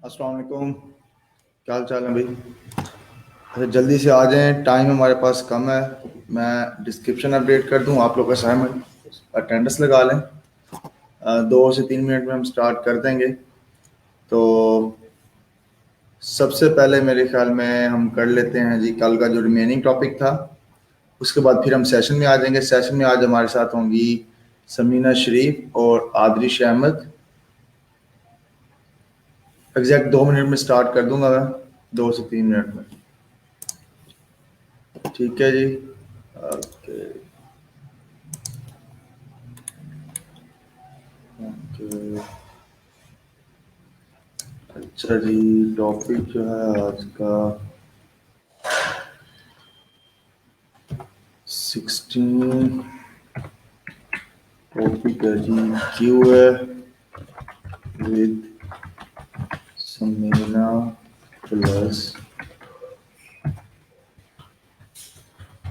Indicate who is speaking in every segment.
Speaker 1: अस्सलाम वालेकुम। क्या हाल चाल है भाई? अच्छा, जल्दी से आ जाएं, टाइम हमारे पास कम है। मैं डिस्क्रिप्शन अपडेट कर दूं, आप लोग असाइनमेंट अटेंडेंस लगा लें। 2 से 3 मिनट में हम स्टार्ट कर देंगे। तो सबसे पहले मेरे ख्याल में हम कर लेते हैं जी कल का जो रिमेनिंग टॉपिक था। उसके बाद फिर हम सेशन में आ जाएंगे। सेशन में आज हमारे साथ होंगी समीना शरीफ और आदरिश अहमद। एग्जैक्ट 2 मिनट में स्टार्ट कर दूंगा मैं, 2 से 3 मिनट में। ठीक है जी। Okay okay. अच्छा जी, टॉपिक जो है आज का 16 टॉपिक है जी, क्यू है with Samina plus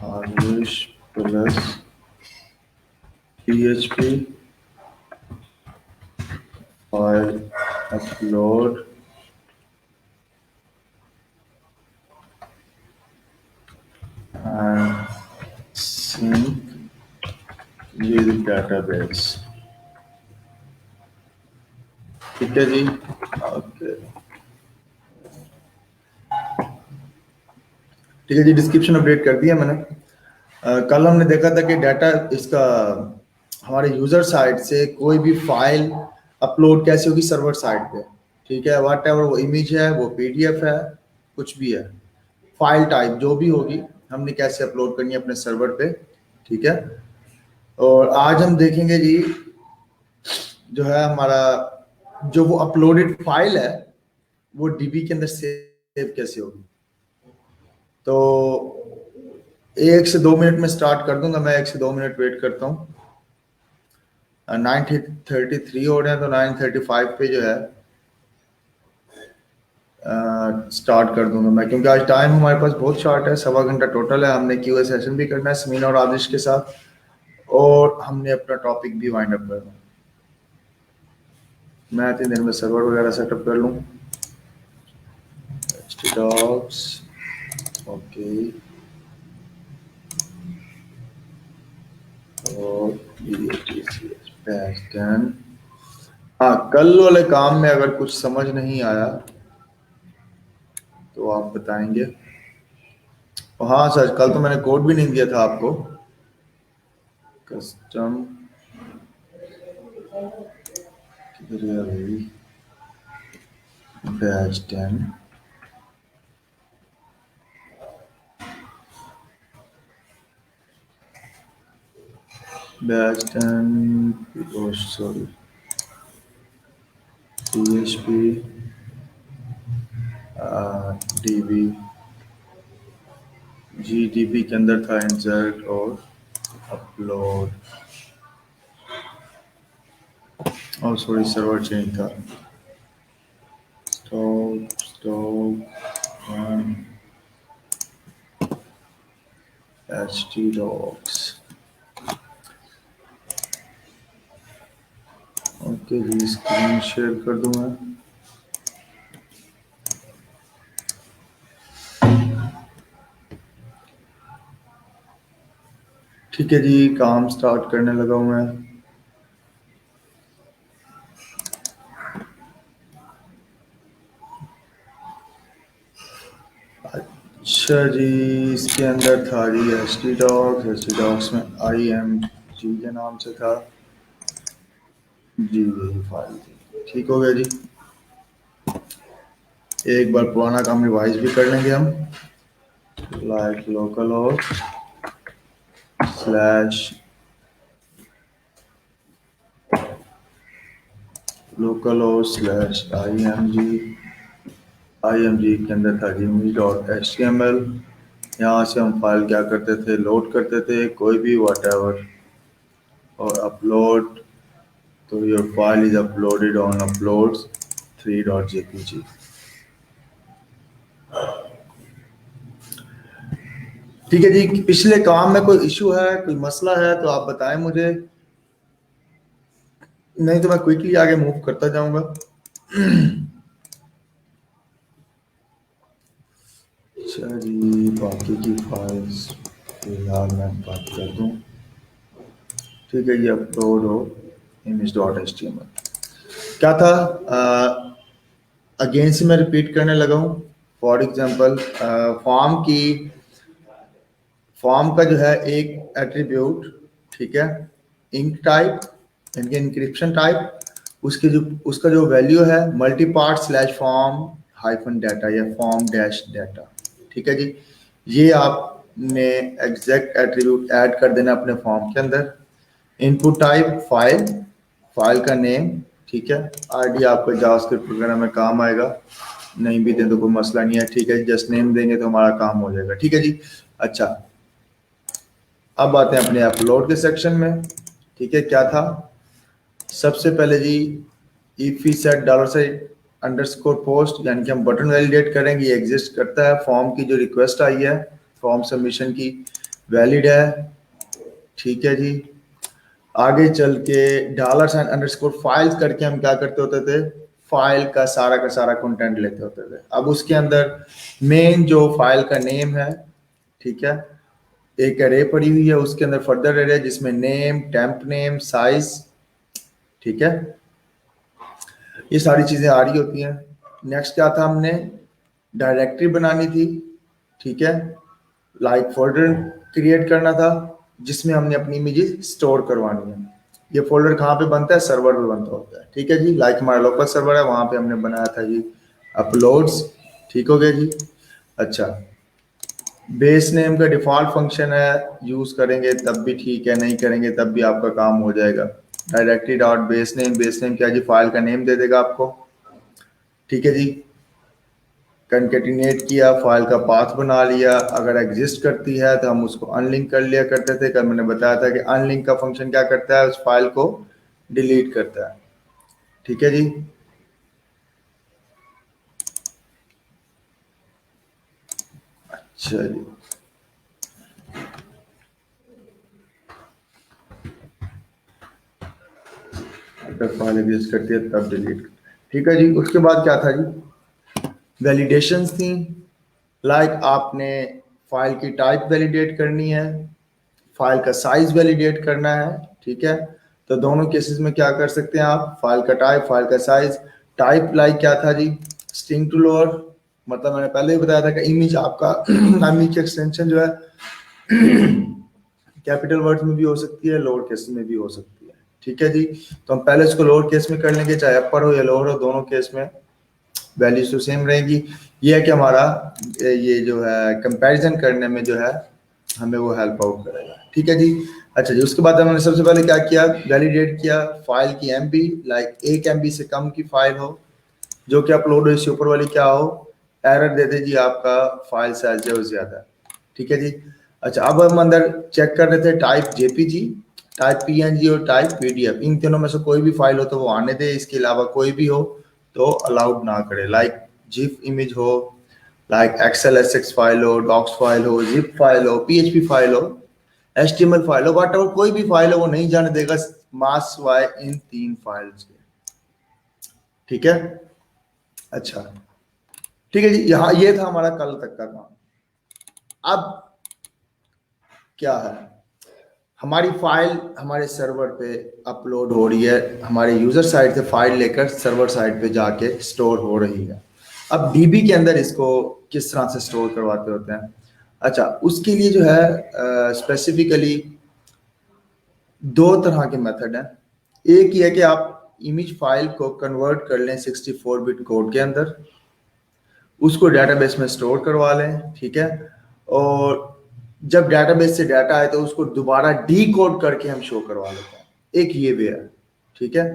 Speaker 1: Ayush plus PHP file upload and sync with database. ठीक है जी। ओके ठीक है जी, डिस्क्रिप्शन अपडेट कर दिया मैंने। कल हमने देखा था कि डाटा इसका हमारे यूजर साइड से कोई भी फाइल अपलोड कैसे होगी सर्वर साइड पे। ठीक है, वाट एवर वो इमेज है, वो PDF है, कुछ भी है, फाइल टाइप जो भी होगी, हमने कैसे अपलोड करनी है अपने सर्वर पे। ठीक है, और आज हम देखेंगे जी जो है हमारा जो वो अपलोडेड फाइल है वो DB के अंदर सेव कैसे होगी। तो 1 से 2 मिनट में स्टार्ट कर दूंगा मैं, 1 से 2 मिनट वेट करता हूँ। 9:33 हो रहे हैं, तो 9:35 पे जो है स्टार्ट कर दूंगा मैं, क्योंकि आज टाइम हमारे पास बहुत शॉर्ट है। 1.25 घंटा टोटल है। हमने QA सेशन भी करना है समीना और आदिश के साथ, और हमने अपना टॉपिक भी वाइंड अप करना है। मैं 3 दिन में सर्वर वगैरह सेटअप कर लूँ। htdocs ओके, और हाँ, कल वाले काम में अगर कुछ समझ नहीं आया तो आप बताएंगे। हाँ सर, कल तो मैंने कोड भी नहीं दिया था आपको। कस्टम किधर है भाई? Batch 10 batch 10 sorry PHP DB GDB के अंदर था इंसर्ट और अपलोड, और सॉरी सर्वर चेंज था। Stop htdocs। ओके जी, स्क्रीन शेयर कर दूं मैं। ठीक है जी, काम स्टार्ट करने लगा हूं मैं। अच्छा जी, इसके अंदर था जी htdocs में IMG के नाम से था जी, यही फाइल थी। ठीक हो गया जी। एक बार पुराना काम रिवाइज भी कर लेंगे हम। Like local host slash local host slash IMG के अंदर था image.html। यहाँ से हम फाइल क्या करते थे, लोड करते थे कोई भी whatever, और अपलोड। तो your file is uploaded on uploads 3.jpg। ठीक है जी, पिछले काम में कोई इशू है, कोई मसला है तो आप बताएं मुझे, नहीं तो मैं क्विकली आगे मूव करता जाऊंगा। बाकी की फाइल्स फिलहाल मैं बात कर दूँ। ठीक है, ये अपलोड हो image.html क्या था, अगेन से मैं रिपीट करने लगा हूँ। फॉर एग्जांपल फॉर्म का जो है एक एट्रीब्यूट, ठीक है, इंक टाइप, इनके इंक्रिप्शन टाइप, उसका जो वैल्यू है multi part slash form hyphen data या फॉर्म डैश डाटा। ठीक है जी, ये आपने एग्जैक्ट एट्रीब्यूट ऐड कर देना अपने फॉर्म के अंदर। इनपुट टाइप फाइल, फाइल का नेम, ठीक है, आईडी आपको जावास्क्रिप्ट वगैरह में काम आएगा, नहीं भी दें तो कोई मसला नहीं है। ठीक है, जस्ट नेम देंगे तो हमारा काम हो जाएगा। ठीक है जी। अच्छा, अब आते हैं अपने अपलोड के सेक्शन में। ठीक है, क्या था, सबसे पहले जी if we set $underscore post, यानी कि हम बटन वैलिडेट करेंगे, ये एग्जिस्ट करता है। फॉर्म की जो रिक्वेस्ट आई है फॉर्म सबमिशन की वैलिड है। ठीक है जी, आगे चल के $_फाइल्स करके हम क्या करते होते थे, फाइल का सारा कंटेंट लेते होते थे। अब उसके अंदर मेन जो फाइल का नेम है, ठीक है, एक एरे पड़ी हुई है, उसके अंदर फर्दर एरे जिसमें नेम, टेम्प नेम, साइज, ठीक है, ये सारी चीजें आ रही होती हैं। नेक्स्ट क्या था, हमने डायरेक्टरी बनानी थी, ठीक है, लाइक फोल्डर क्रिएट करना था जिसमें हमने अपनी इमेजेस स्टोर करवानी है। ये फोल्डर कहाँ पे बनता है, सर्वर पे बनता होता है। ठीक है जी, लाइक हमारा लोकल सर्वर है, वहां पे हमने बनाया था जी अपलोड्स। ठीक हो गया जी। अच्छा, बेस नेम का डिफॉल्ट फंक्शन है, यूज करेंगे तब भी ठीक है, नहीं करेंगे तब भी आपका काम हो जाएगा। डायरेक्टरी डॉट बेस नेम क्या जी, फाइल का नेम दे देगा आपको। ठीक है जी, कंकेटिनेट किया, फाइल का पाथ बना लिया, अगर एग्जिस्ट करती है तो हम उसको अनलिंक कर लिया करते थे। कल मैंने बताया था कि अनलिंक का फंक्शन क्या करता है, उस फाइल को डिलीट करता है। ठीक है जी। अच्छा जी, अगर फाइल एग्जिस्ट करती है तब डिलीट। ठीक है जी, उसके बाद क्या था जी, वैलिडेशंस थी। लाइक आपने फाइल की टाइप वैलिडेट करनी है, फाइल का साइज वैलिडेट करना है। ठीक है, तो दोनों केसेस में क्या कर सकते हैं आप, फाइल का टाइप, फाइल का साइज। टाइप लाइक क्या था जी, स्ट्रिंग टू लोअर, मतलब मैंने पहले ही बताया था कि इमेज आपका इमेज की एक्सटेंशन जो है कैपिटल वर्ड्स में भी हो सकती है, लोअर केस में भी हो सकती है। ठीक है जी, तो हम पहले इसको लोअर केस में कर लेंगे, चाहे अपर हो या लोअर हो, दोनों केस में वैल्यूज तो सेम रहेगी। ये है कि हमारा ये जो है कंपैरिजन करने में जो है हमें वो हेल्प आउट करेगा। ठीक है जी। अच्छा जी, उसके बाद हमने सबसे पहले क्या किया, वैलिडेट किया फाइल की एमबी, लाइक 1 MB से कम की फाइल हो जो कि अपलोड हो, इससे ऊपर वाली क्या हो, एरर दे दे जी आपका फाइल साइज जो ज्यादा है। ठीक है जी। अच्छा, अब हम अंदर चेक कर रहे थे टाइप जेपीजी, टाइप पीएनजी और टाइप पीडीएफ, इन तीनों में से कोई भी फाइल हो तो वो आने दे, इसके अलावा कोई भी हो तो अलाउड ना करे। लाइक जिप इमेज हो, लाइक एक्सेल एसएक्स फाइल हो, डॉक्स फाइल हो, जिप फाइल हो, पीएचपी फाइल हो, एचटीएमएल फाइल हो, वट एवर कोई भी फाइल हो वो नहीं जाने देगा मास वाई इन 3 फाइल्स के। ठीक है। अच्छा, ठीक है जी, यहाँ ये था हमारा कल तक का काम। अब क्या है, हमारी फाइल हमारे सर्वर पे अपलोड हो रही है, हमारे यूजर साइड से फाइल लेकर सर्वर साइड पे जाके स्टोर हो रही है। अब डीबी के अंदर इसको किस तरह से स्टोर करवाते होते हैं। अच्छा, उसके लिए जो है स्पेसिफिकली 2 तरह के मेथड हैं। एक ही है कि आप इमेज फाइल को कन्वर्ट कर लें 64 बिट कोड के अंदर, उसको डेटाबेस में स्टोर करवा लें। ठीक है, और जब डेटाबेस से डाटा आए तो उसको दोबारा डी कोड करके हम शो करवा लेते हैं, एक ये वे है। ठीक है,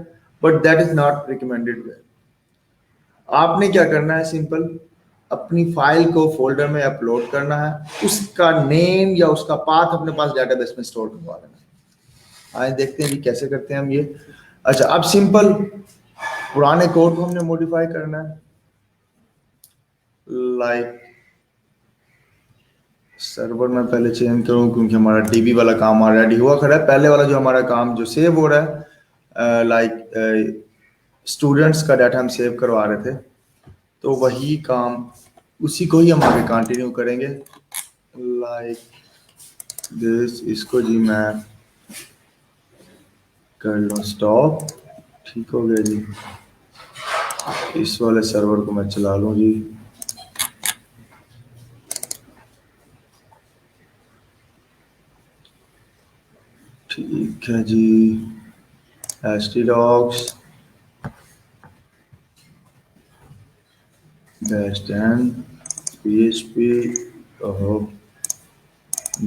Speaker 1: but that is not recommended way. आपने क्या करना है, सिंपल अपनी फाइल को फोल्डर में अपलोड करना है, उसका नेम या उसका पाथ अपने पास डेटाबेस में स्टोर करवा लेना है। आइए देखते हैं जी कैसे करते हैं हम ये। अच्छा, अब सिंपल पुराने कोड को हमने मॉडिफाई करना है, लाइक सर्वर में पहले चेंज करूं क्योंकि हमारा डीबी वाला काम ऑलरेडी हुआ खड़ा है। पहले वाला जो हमारा काम जो सेव हो रहा है, लाइक स्टूडेंट्स का डाटा हम सेव करवा रहे थे, तो वही काम उसी को ही हम आगे कंटिन्यू करेंगे। लाइक दिस, इसको जी मैं कर लूँ स्टॉप। ठीक हो गया जी। इस वाले सर्वर को मैं चला लूँ जी। ठीक है जी। htdocs -n php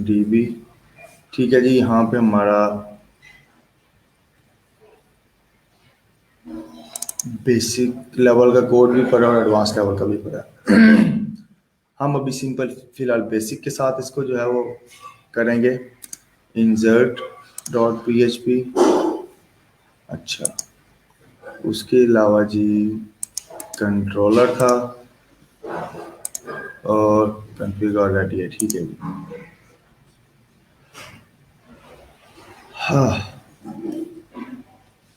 Speaker 1: db। ठीक है जी। यहाँ पे हमारा बेसिक लेवल का कोड भी पढ़ा और एडवांस लेवल का भी पढ़ा। हम अभी सिंपल फिलहाल बेसिक के साथ इसको जो है वो करेंगे। Insert dot P H P. अच्छा, उसके अलावा जी कंट्रोलर था और कॉन्फ़िगर रेडी है। ठीक है जी। हाँ,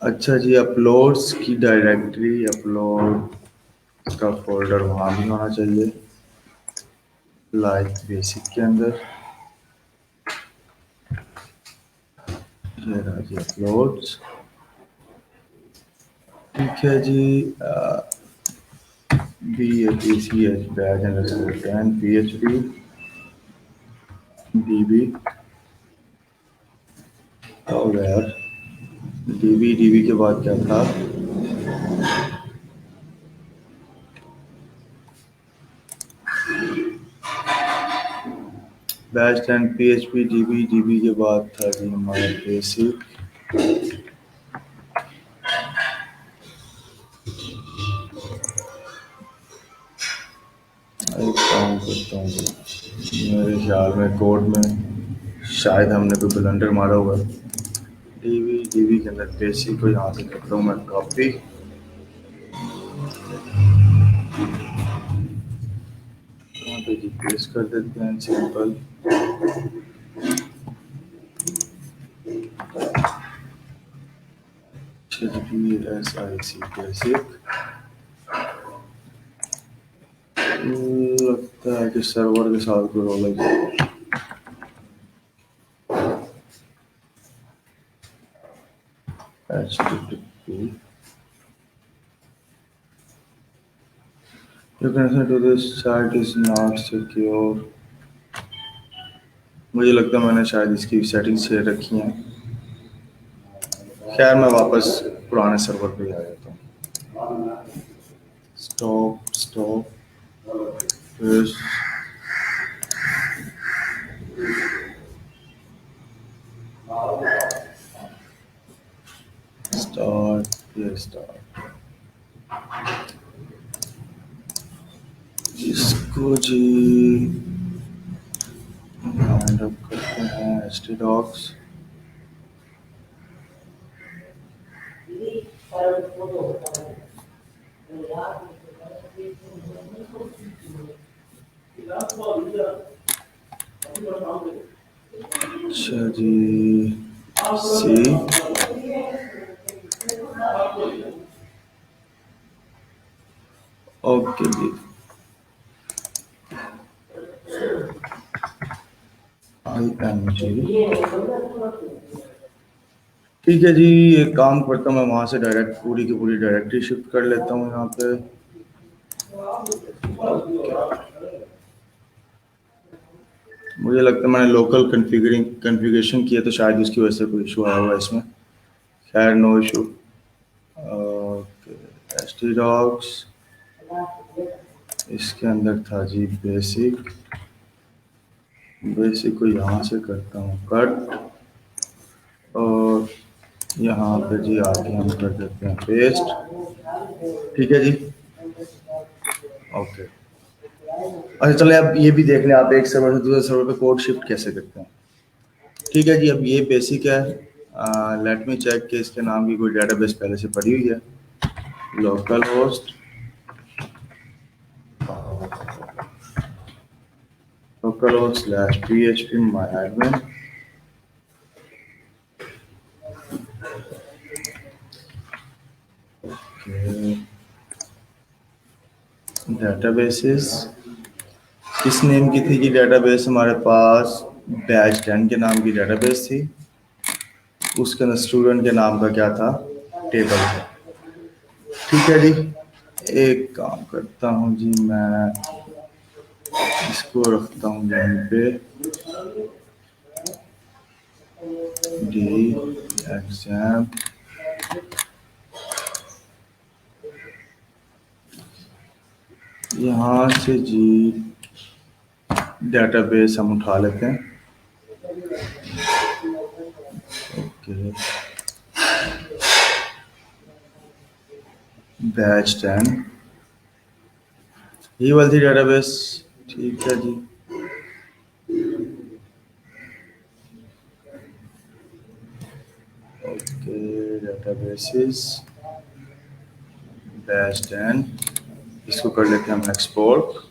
Speaker 1: अच्छा जी। अपलोड्स की डायरेक्टरी, अपलोड का फोल्डर वहाँ भी होना चाहिए, लाइक बेसिक के अंदर। ये रहा जी अपलोड्स। ठीक है जी। B A P C H batch and P H P D B. और यार डी बी के बाद क्या था? Batch and P H P D B के बाद था जी हमारा बेसिक। एक काम करता हूँ, मेरे ख्याल में कोड में शायद हमने कोई ब्लंडर मारा हुआ है। डीबी के अंदर बेसिक को यहाँ से करता हूँ मैं कॉपी। यहाँ पे जी पेस्ट कर देते हैं सिंपल। SIC basic. लगता है कि सर्वर के साथ कोई रोल है। HTTP You connection to this site is not secure। मुझे लगता है मैंने शायद इसकी सेटिंग्स से रखी हैं। खैर मैं वापस पुराने सर्वर पे आ जाता हूँ। स्टॉप स्टॉप स्टार्ट ये स्टार्ट। इसको जी वाइंड अप करते हैं htdocs। अच्छा जी सी। ओके जी। ING। ठीक है जी। एक काम करता हूँ मैं वहाँ से डायरेक्ट पूरी की पूरी डायरेक्टरी शिफ्ट कर लेता हूँ यहाँ पे। मुझे लगता है मैंने लोकल कन्फिगरेशन किया तो शायद उसकी वजह से कोई इशू आया हुआ है इसमें। खैर नो इशू। Okay htdocs। इसके अंदर था जी बेसिक। बेसिक को यहाँ से करता हूँ कट और यहाँ पे जी आके हम कर देते हैं पेस्ट। ठीक है जी। ओके। अच्छा चले अब ये भी देख लें आप एक सर्वर से दूसरे सर्वर पे कोड शिफ्ट कैसे करते हैं। ठीक है जी। अब ये बेसिक है। लेट मी चेक कि इसके नाम की कोई डेटाबेस पहले से पड़ी हुई है। Local host /php myadmin। databases किस नेम की थी कि डेटाबेस हमारे पास बैच 10 के नाम की डेटाबेस थी, उसके अंदर स्टूडेंट के नाम का क्या था, टेबल था। ठीक है जी, एक काम करता हूँ जी, मैं इसको रखता हूँ यहीं पे, डी एग्जाम, यहाँ से जी डेटाबेस हम उठा लेते हैं। ओके, बैच 10 ये वाली थी डेटाबेस। ठीक है जी, ओके, डेटाबेसेस बैच 10, इसको कर लेते हैं हम एक्सपोर्ट।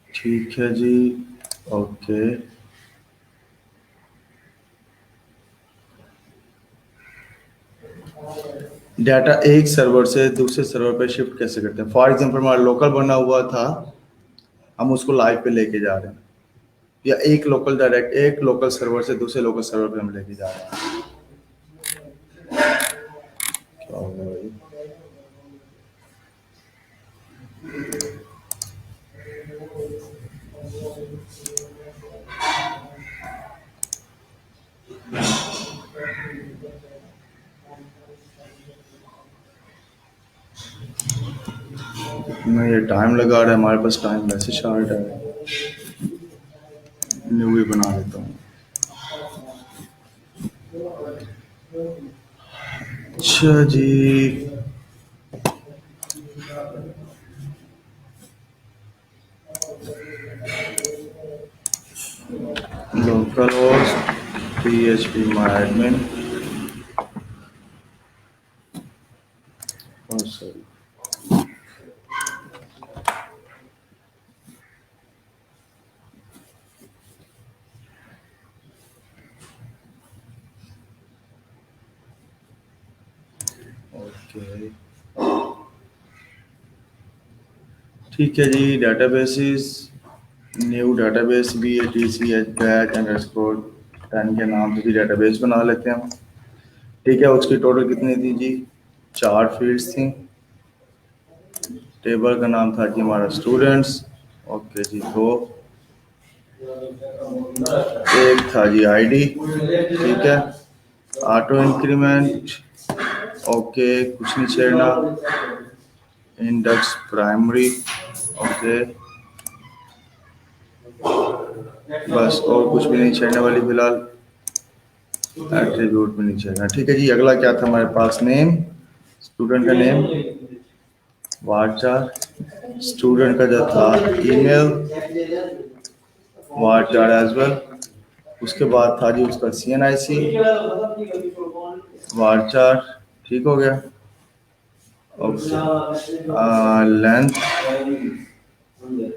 Speaker 1: ठीक है जी, ओके, डाटा एक सर्वर से दूसरे सर्वर पे शिफ्ट कैसे करते हैं। फॉर एग्जांपल हमारा लोकल बना हुआ था, हम उसको लाइव पे लेके जा रहे हैं, या एक लोकल सर्वर से दूसरे लोकल सर्वर पे हम लेके जा रहे हैं। क्या होगा भाई, मैं ये टाइम लगा रहा है, हमारे पास टाइम वैसे शॉर्ट है, न्यू ही बना लेता हूँ। अच्छा जी, लोकल होस्ट PHP MyAdmin, और सॉरी, ओके, ठीक है जी, डेटाबेसेस, न्यू डेटाबेस भी है, TCH बैच अंडरस्कोर 10 के नाम से भी डेटाबेस बना लेते हैं हम। ठीक है, उसकी टोटल कितनी थी जी, 4 फील्ड्स थी। टेबल का नाम था जी हमारा स्टूडेंट्स, ओके जी, दो, एक था जी आईडी, ठीक है, ऑटो इंक्रीमेंट, ओके, कुछ नहीं छेड़ना, इंडेक्स प्राइमरी, ओके, बस, और कुछ भी नहीं छेड़ने वाली फिलहाल, एट्रीब्यूट भी नहीं छेड़ना। ठीक है जी, अगला क्या था हमारे पास, नेम, स्टूडेंट का नेम, वार्चार, स्टूडेंट का जो था ईमेल, वार्चार एज वेल, उसके बाद था जी उसका CNIC, वार्चार, ठीक हो गया, okay, length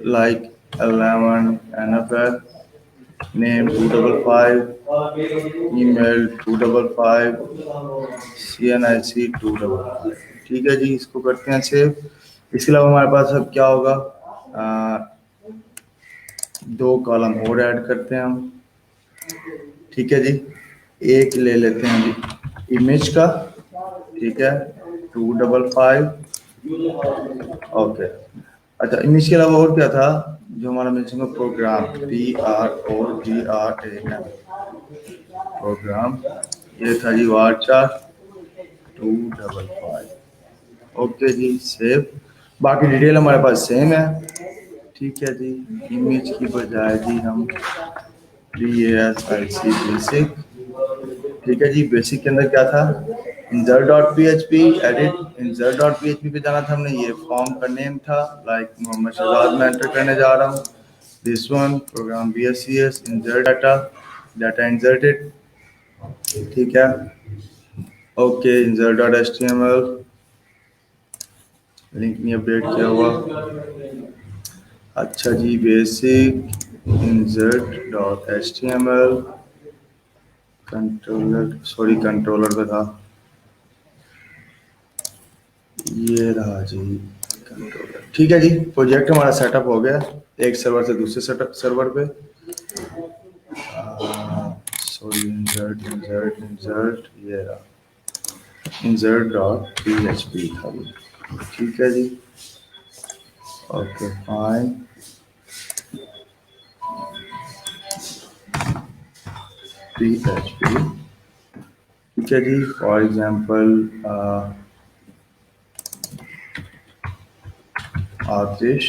Speaker 1: like 11 NFL, name 255, email 255, CNIC 255। ठीक है जी, इसको करते हैं सेव। इसके अलावा हमारे पास अब क्या होगा, दो कॉलम और ऐड करते हैं हम। ठीक है जी, एक ले लेते हैं जी इमेज का, ठीक है, 255, ओके। अच्छा, इमेज के अलावा और क्या था जो हमारा मिसिंग है, प्रोग्राम, PROGRAM, प्रोग्राम, ये था जी वार्चार 255, ओके जी, सेव। बाकी डिटेल हमारे पास सेम है। ठीक है जी, इमेज की बजाय जी हम BASIC बेसिक, ठीक है जी, बेसिक के अंदर क्या था, insert.php, एडिट insert.php पे जाना था हमने, ये फॉर्म का नेम था, लाइक मोहम्मद शहजाद मैं एंटर करने जा रहा हूँ, this one program BSCS insert data inserted, ठीक है, ओके, insert.html, लिंक नहीं अपडेट किया हुआ। अच्छा जी, basic insert.html, controller, sorry controller का था, ये रहा जी कंट्रोलर। ठीक है जी, प्रोजेक्ट हमारा सेटअप हो गया एक सर्वर से दूसरे सेटअप सर्वर पे। सॉरी, इंसर्ट इंसर्ट इंसर्ट, ये रहा इंसर्ट डॉट पीएचपी खाली। ठीक है जी, ओके फाइन। पीएचपी, ठीक है जी। For example Atish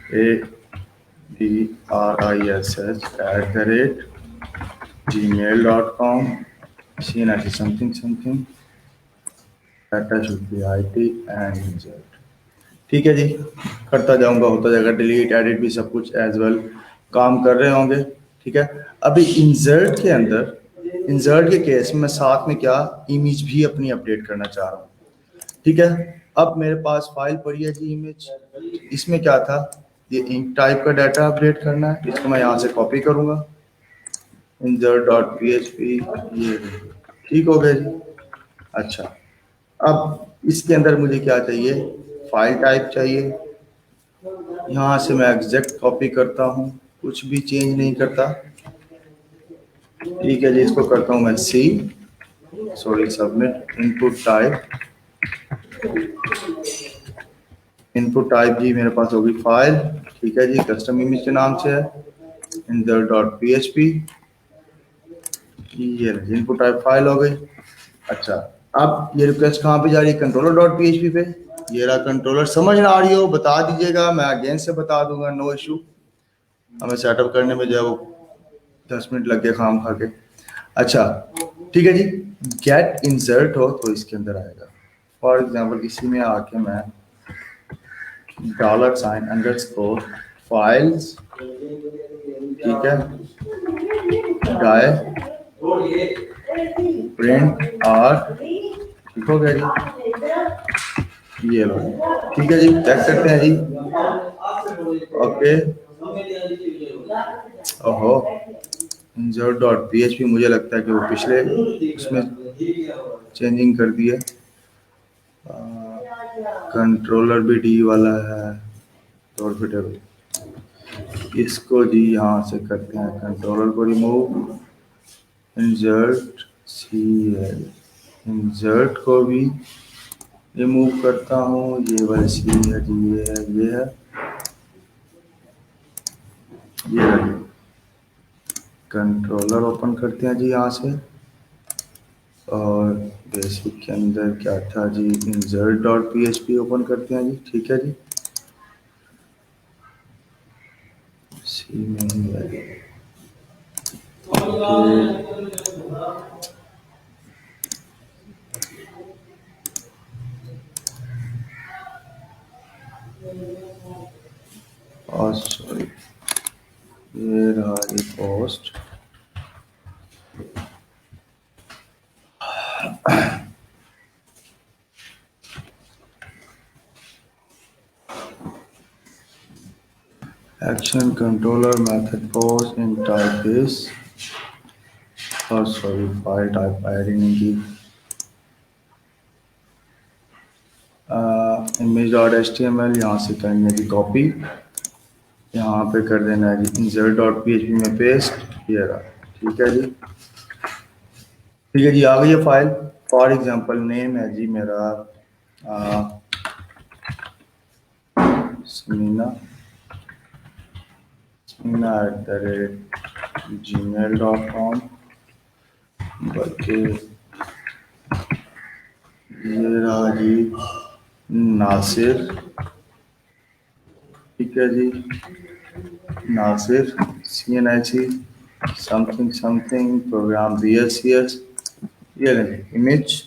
Speaker 1: ADRISH@gmail.com, CNIT something something, data should be IT and insert। ठीक है जी, करता जाऊंगा, होता जाएगा। डिलीट एडिट भी सब कुछ एज वेल काम कर रहे होंगे। ठीक है, अभी इंसर्ट के अंदर, इंसर्ट के केस में मैं साथ में क्या इमेज भी अपनी अपडेट करना चाह रहा हूँ। ठीक है, अब मेरे पास फाइल पड़ी है जी इमेज, इसमें क्या था, ये इंक टाइप का डाटा अपडेट करना है। इसको मैं यहाँ से कॉपी करूँगा, insert dot P H P, ये ठीक हो गया जी। अच्छा, अब इसके अंदर मुझे क्या चाहिए, फाइल टाइप चाहिए। यहाँ से मैं एग्जैक्ट कॉपी करता हूँ, कुछ भी चेंज नहीं करता। ठीक है जी, इसको करता हूँ मैं सी, सॉरी सबमिट। इनपुट टाइप जी मेरे पास होगी फाइल। ठीक है जी, कस्टम इमेज के नाम से है, insert dot P H P, ये इनपुट टाइप फाइल हो गई। अच्छा, अब ये रिक्वेस्ट कहाँ पे जा रही है, controller dot P H P पे। ये रहा कंट्रोलर। समझ ना आ रही हो बता दीजिएगा, मैं अगेन से बता दूंगा, नो इशू। हमें सेटअप करने में जो है वो 10 मिनट लग गए खाम खा के। अच्छा, ठीक है जी, गेट इंसर्ट हो तो इसके अंदर आएगा। फॉर एग्जाम्पल इसी में आके मैं $अंडरस्कोर फाइल्स, ठीक है, डाय प्रिंट आर, ठीक हो गया जी, ये लो। ठीक है जी, चेक करते हैं जी। ओके, ओहो, insert dot P H P, मुझे लगता है कि वो पिछले उसमें चेंजिंग कर दी है। कंट्रोलर भी डी वाला है तो इसको जी यहाँ से करते हैं, कंट्रोलर को remove, insert C L, insert को भी रिमूव करता हूँ। ये वाली सी है जी, ये है, ये है, ये है। कंट्रोलर ओपन करते हैं जी यहाँ से, और बेसिक के अंदर क्या था जी, insert dot P H P open करते हैं जी। ठीक है जी, सी में ही है। और सॉरी, ये रहा जी post. Action controller method post in type this, और सॉरी फाइल टाइप एडिंग की image dot H T M L, यहाँ से करने की कॉपी, यहाँ पे कर देना है जी insert dot P H P में पेस्ट, ये रहा। ठीक है जी, ठीक है जी, आ गई है फाइल। फॉर एग्जांपल नेम है जी मेरा समीना, smeena@gmail.com, बल्कि ये रहा जी नासिर। ठीक है जी, Nasir CNIC something something program BSCS। ये लें इमेज,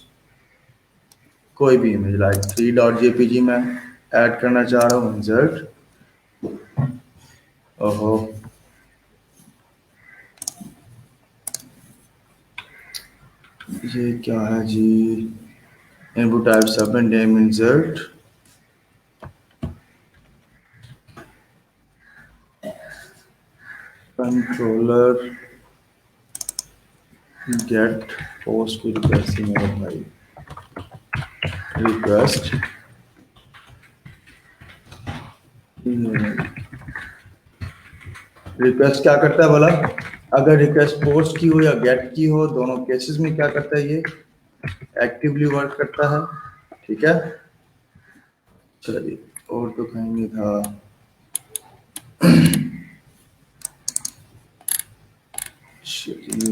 Speaker 1: कोई भी इमेज लाइक 3.jpg में ऐड करना चाह रहा हूँ, इंसर्ट, ओहो, ये क्या है जी, input type submit name insert, controller get post की रिक्वेस्ट मेरे भाई। रिक्वेस्ट रिक्वेस्ट क्या करता है बोला, अगर रिक्वेस्ट पोस्ट की हो या गेट की हो, दोनों केसेस में क्या करता है, ये एक्टिवली वर्क करता है। ठीक है, चलिए और तो कहीं नहीं था।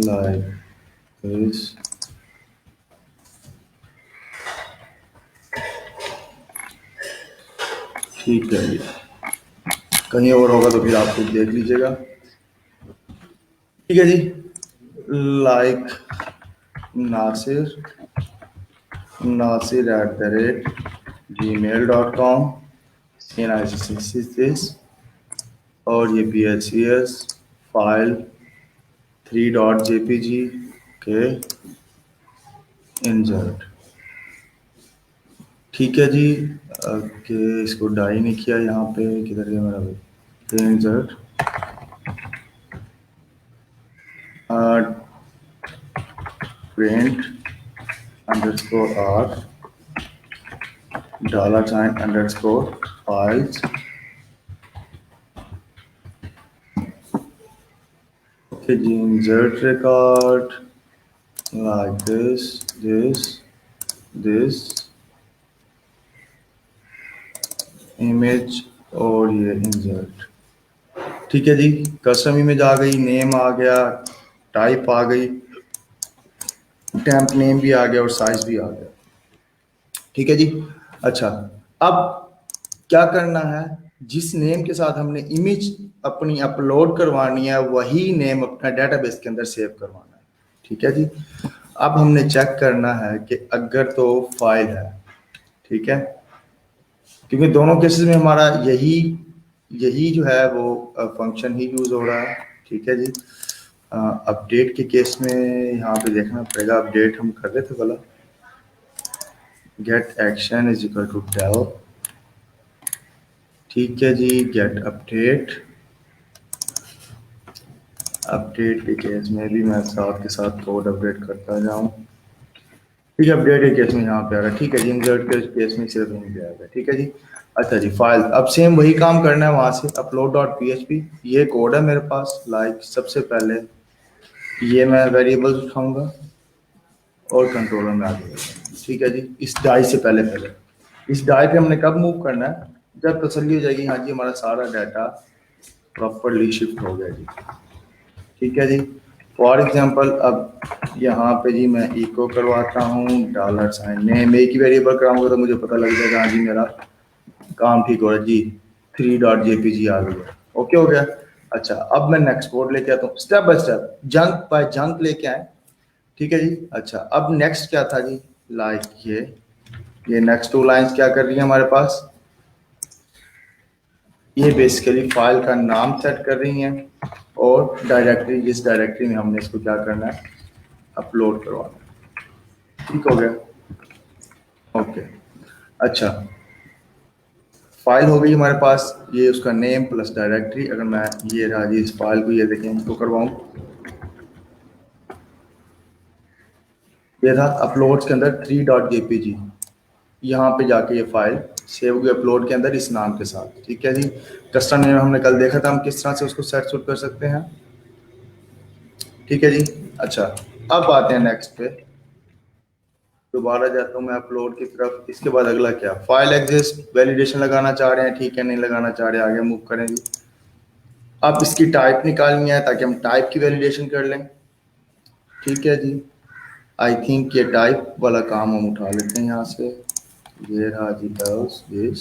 Speaker 1: लाइक दिस, ठीक है जी, कहीं और होगा तो फिर आप खुद देख लीजिएगा। ठीक है जी, लाइक नासिर naasir@gmail.com, CNICC और ये PHCS फाइल 3.jpg के इंसर्ट। ठीक है जी, कि इसको डाई नहीं किया, यहाँ पे किधर गया मेरा भाई, insert print _r $_ files। okay ji, insert record like this image और ये insert। ठीक है जी, कस्टम इमेज आ गई, नेम आ गया, टाइप आ गई, टेम्प नेम भी आ गया और साइज भी आ गया। ठीक है जी, अच्छा अब क्या करना है, जिस नेम के साथ हमने इमेज अपनी अपलोड करवानी है वही नेम अपना डेटाबेस के अंदर सेव करवाना है। ठीक है जी, अब हमने चेक करना है कि अगर तो फाइल है, ठीक है, क्योंकि दोनों केसेस में हमारा यही जो है वो फंक्शन ही यूज हो रहा है। ठीक है जी, अपडेट के केस में यहाँ पे देखना पड़ेगा, अपडेट हम कर रहे थे भला, get action is equal to tell. ठीक है जी, गेट अपडेट के केस में भी मैं साथ के साथ कोड अपडेट करता जाऊँ। ठीक है, अपडेट के केस में यहाँ पे आ रहा है। ठीक है जी, इंसर्ट के केस में सिर्फ यहीं पे आ गया। ठीक है जी, अच्छा जी, फाइल अब सेम वही काम करना है, वहाँ से upload.php ये कोड है मेरे पास। लाइक सबसे पहले ये मैं वेरिएबल्स उठाऊंगा और कंट्रोलर में आ जाएगा। ठीक है जी, इस डाई से पहले इस डाई पे हमने कब मूव करना है, जब तसल्ली हो जाएगी हाँ जी हमारा सारा डाटा प्रॉपरली शिफ्ट हो गया जी। ठीक है जी, फॉर एग्जांपल अब यहाँ पे जी मैं इको करवाता हूँ $, नेम एक ही वेरिएबल कराऊंगा तो मुझे पता लग जाएगा हाँ जी मेरा काम ठीक हो रहा है जी, 3.jpg आ गया। ओके हो गया। अच्छा, अब मैं नेक्स्ट कोड लेके आता हूँ, step by step, chunk by chunk लेके आए। ठीक है जी, अच्छा अब नेक्स्ट क्या था जी, लाइक ये नेक्स्ट 2 लाइंस क्या कर रही है हमारे पास, ये बेसिकली फाइल का नाम सेट कर रही हैं और डायरेक्टरी, जिस डायरेक्टरी में हमने इसको क्या करना है, अपलोड करवाना है। ठीक हो गया, ओके। अच्छा, फाइल हो गई हमारे पास, ये उसका नेम प्लस डायरेक्टरी। अगर मैं ये रहा जी इस फाइल को, ये देखें इसको करवाऊं, ये था अपलोड्स के अंदर 3.jpg, यहाँ पे जाके ये फाइल सेव हुई अपलोड के अंदर इस नाम के साथ। ठीक है जी, कस्टम नेम हमने कल देखा था हम किस तरह से उसको सेट सुट कर सकते हैं। ठीक है जी, अच्छा अब आते हैं नेक्स्ट पे, दोबारा जाता हूँ मैं अपलोड की तरफ। इसके बाद अगला क्या, फाइल एग्जिस्ट, वैलिडेशन लगाना चाह रहे हैं, ठीक है, नहीं लगाना चाह रहे, आगे मूव करें जी। अब इसकी टाइप निकालनी है ताकि हम टाइप की वैलिडेशन कर लें। ठीक है जी, आई थिंक ये टाइप वाला काम हम उठा लेते हैं यहाँ से, ये रहा जी एल्स दिस,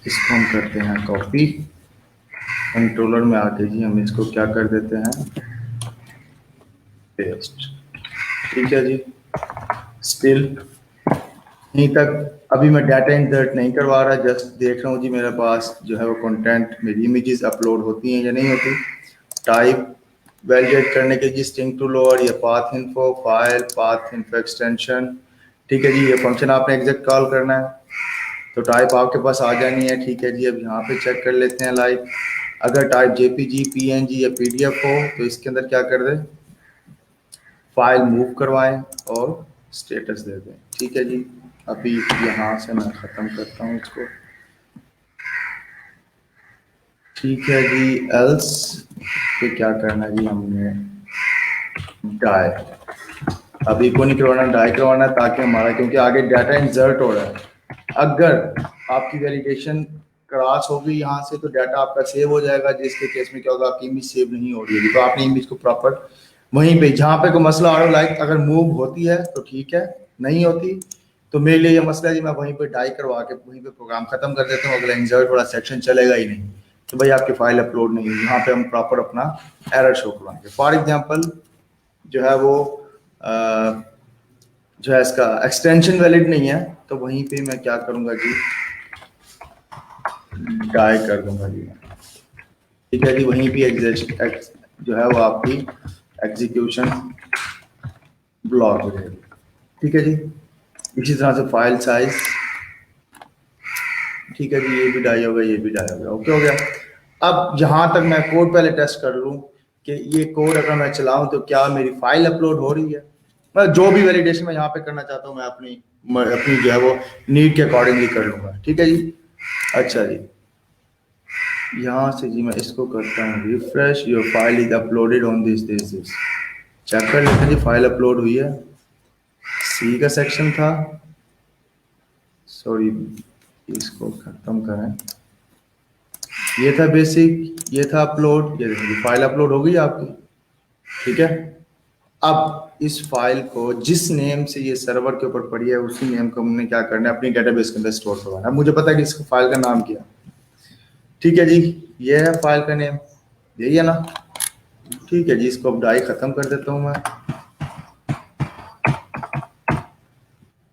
Speaker 1: इसको हम करते हैं कॉपी, कंट्रोलर में आके जी हम इसको क्या कर देते हैं, पेस्ट। ठीक है जी, स्टिल यहीं तक अभी मैं डाटा इंसर्ट नहीं करवा रहा, जस्ट देख रहा हूँ जी मेरे पास जो है वो कंटेंट, मेरी इमेजेस अपलोड होती हैं या नहीं होती। टाइप वैलिडेट करने के जी स्ट्रिंग टू लोअर, ये path info file, path info extension. ठीक है जी, ये फंक्शन आपने एग्जैक्ट कॉल करना है तो टाइप आपके पास आ जानी है। ठीक है जी, अब यहाँ पे चेक कर लेते हैं, लाइक अगर टाइप जेपीजी, पीएनजी या पीडीएफ हो तो इसके अंदर क्या कर दे, फाइल मूव करवाएं और स्टेटस दे दें। ठीक है जी, अभी यहाँ से मैं ख़त्म करता हूँ इसको। ठीक है जी, एल्स तो क्या करना है जी, हमने डाई, अभी को नहीं करवाना, डाई करवाना है ताकि हमारा, क्योंकि आगे डाटा इंसर्ट हो रहा है। अगर आपकी वैलिडेशन क्रॉस होगी यहाँ से तो डाटा आपका सेव हो जाएगा, जिसके केस में क्या होगा, आपकी इमेज सेव नहीं हो रही है, तो आपने इमेज को प्रॉपर वहीं पे, जहाँ पे कोई मसला आ रहा हो, लाइक अगर मूव होती है तो ठीक है, नहीं होती तो मेरे लिए ये मसला है जी, मैं वहीं पे डाई करवा के वहीं पे प्रोग्राम खत्म कर देता हूँ, अगला इंसर्ट वाला सेक्शन चलेगा ही नहीं, तो भाई आपकी फाइल अपलोड नहीं हुई। यहाँ पे हम प्रॉपर अपना एरर शो करवाएंगे। फॉर एग्जाम्पल जो है वो जो है इसका एक्सटेंशन वैलिड नहीं है, तो वहीं पे मैं क्या करूँगा जी, डाई कर दूंगा जी। ठीक है जी, वहीं पे जो है वो आपकी एग्जीक्यूशन ब्लॉक हो जाएगी। ठीक है जी, इसी तरह से फाइल साइज, ठीक है जी, ये भी डाई होगा, ये भी डाई होगा, ओके हो गया। अब यहाँ तक मैं कोड पहले टेस्ट कर लूँ कि ये कोड अगर मैं चलाऊँ तो क्या मेरी फाइल अपलोड हो रही है। मैं जो भी वैलिडेशन मैं यहाँ पे करना चाहता हूँ, मैं अपनी अपनी जो है वो नीड के अकॉर्डिंगली कर लूँगा। ठीक है जी, अच्छा जी, यहाँ से जी मैं इसको करता हूँ refresh, your file is uploaded on this. Check कर लेते हैं जी, फाइल अपलोड हुई है। सी का सेक्शन था, सॉरी इसको खत्म करें, ये था बेसिक, ये था अपलोड, ये देखिए फाइल अपलोड हो गई आपकी। ठीक है, अब इस फाइल को जिस नेम से ये सर्वर के ऊपर पड़ी है उसी नेम को हमने क्या करना है, अपनी डेटाबेस के अंदर स्टोर करवाना है। मुझे पता है कि इस फाइल का नाम क्या। ठीक है जी, ये है फाइल का नेम, यही है ना। ठीक है जी, इसको अब डाई खत्म कर देता हूँ मैं।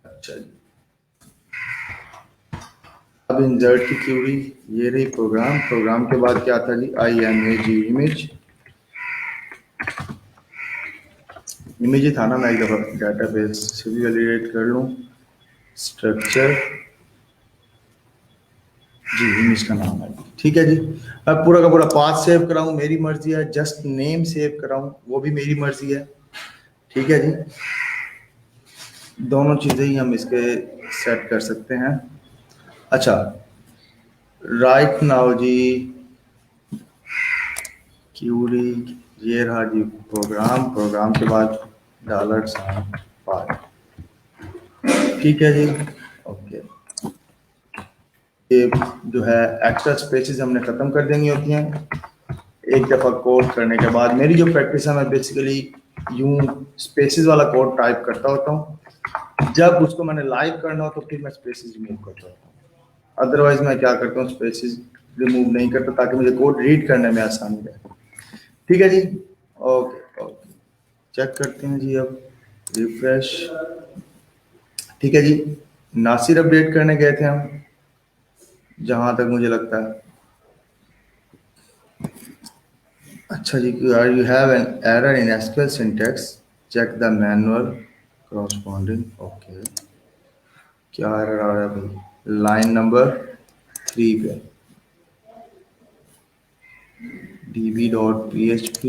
Speaker 1: अच्छा जी, अब इंसर्ट की क्यूरी, ये रही प्रोग्राम, प्रोग्राम के बाद क्या था जी, imag इमेज, इमेज ही था ना, मैं एक दफ़ा डेटाबेस से भी वैलिडेट कर लूँ। स्ट्रक्चर जी, इमेज का नाम है। ठीक है जी, अब पूरा का पूरा पाथ सेव कराऊँ मेरी मर्जी है, जस्ट नेम सेव कराऊँ वो भी मेरी मर्जी है। ठीक है जी, दोनों चीज़ें ही हम इसके सेट कर सकते हैं। अच्छा, राइट नाउ जी क्यूरी, ये रहा जी प्रोग्राम, प्रोग्राम के बाद $5। ठीक है जी, ओके। ये जो है एक्स्ट्रा स्पेसेस हमने ख़त्म कर देनी होती हैं एक दफ़ा कोड करने के बाद। मेरी जो प्रैक्टिस है, मैं बेसिकली यूं स्पेसेस वाला कोड टाइप करता होता हूँ, जब उसको मैंने लाइव करना हो तो फिर मैं स्पेसेस रिमूव करता होता हूँ। अदरवाइज मैं क्या करता हूँ, स्पेसेस रिमूव नहीं करता ताकि मुझे कोड रीड करने में आसानी रहे। ठीक है जी, ओके ओके, चेक करते हैं जी अब, रिफ्रेश। ठीक है जी, नासिर अपडेट करने गए थे हम, जहाँ तक मुझे लगता है। अच्छा जी, you have an error in SQL syntax, check the manual corresponding, okay. क्या एरर आ रहा है भाई, लाइन नंबर 3 पे, db.php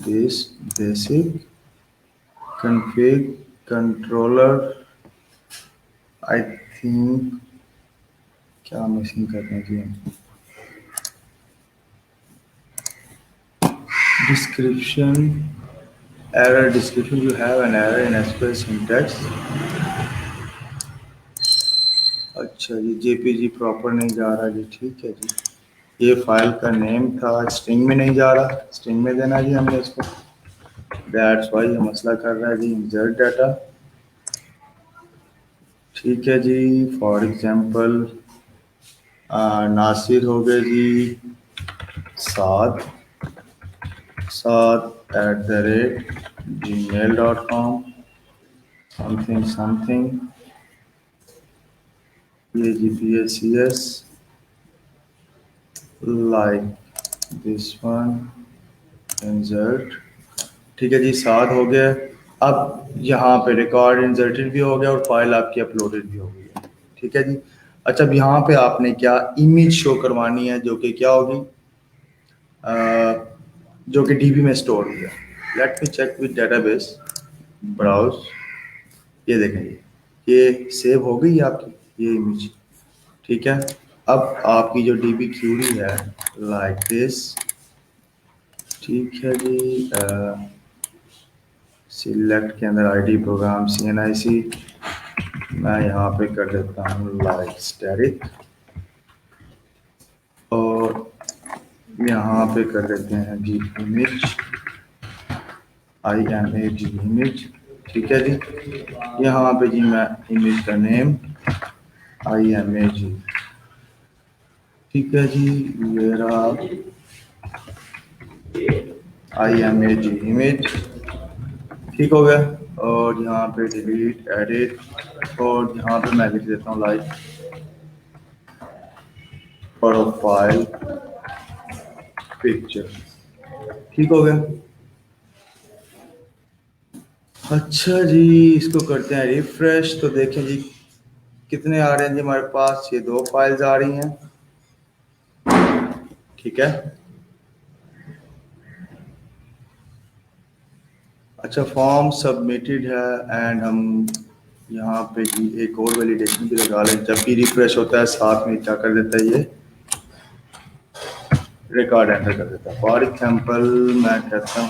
Speaker 1: this basic config controller, I think क्या मिसिंग करना चाहिए, description, error description, you have an error in SQL syntax. अच्छा जी, जेपीजी प्रॉपर नहीं जा रहा जी, ठीक है जी। ये फाइल का नेम था, स्ट्रिंग में नहीं जा रहा, स्ट्रिंग में देना जी हमने इसको, दैट्स वाई ये मसला कर रहा है जी, इंसर्ट डाटा। ठीक है जी, फॉर एग्जांपल नासिर हो गए जी 7@gmail.com, समथिंग समथिंग, ये जी PACS like this one, insert. ठीक है जी, 7 हो गया। अब यहाँ पे रिकॉर्ड इंसर्टेड भी हो गया और फाइल आपकी अपलोडेड भी हो गई है। ठीक है जी, अच्छा अब यहाँ पे आपने क्या इमेज शो करवानी है, जो कि क्या होगी, जो कि डीबी में स्टोर हुई है। Let me check with database browse. ये देखें, ये सेव हो गई आपकी ये इमेज, ठीक है। अब आपकी जो डीबी क्यूरी है लाइक दिस, ठीक है जी। सिलेक्ट के अंदर आईडी प्रोग्राम CNIC, मैं यहाँ पे कर देता हूँ लाइक स्टैटिक, और यहाँ पे कर देते हैं जी इमेज, IMAG इमेज, ठीक है जी। यहाँ पे जी मैं इमेज का नेम IMAG, ठीक है जी। ये रहा IMAG इमेज, ठीक हो गया। और यहाँ पे डिलीट एडिट, और यहाँ पे मैं लिख देता हूँ लाइक प्रोफाइल पिक्चर, ठीक हो गया। अच्छा जी, इसको करते हैं रिफ्रेश, तो देखें जी कितने आ रहे हैं जी हमारे पास, ये 2 फाइल्स आ रही हैं, ठीक है। अच्छा, फॉर्म सबमिटेड है, एंड हम यहाँ पे जी एक और वैलिडेशन भी लगा लें। जब भी रिफ्रेश होता है साथ में क्या कर देता है, ये रिकॉर्ड एंटर कर देता है। फॉर एग्जाम्पल मैं कहता हूँ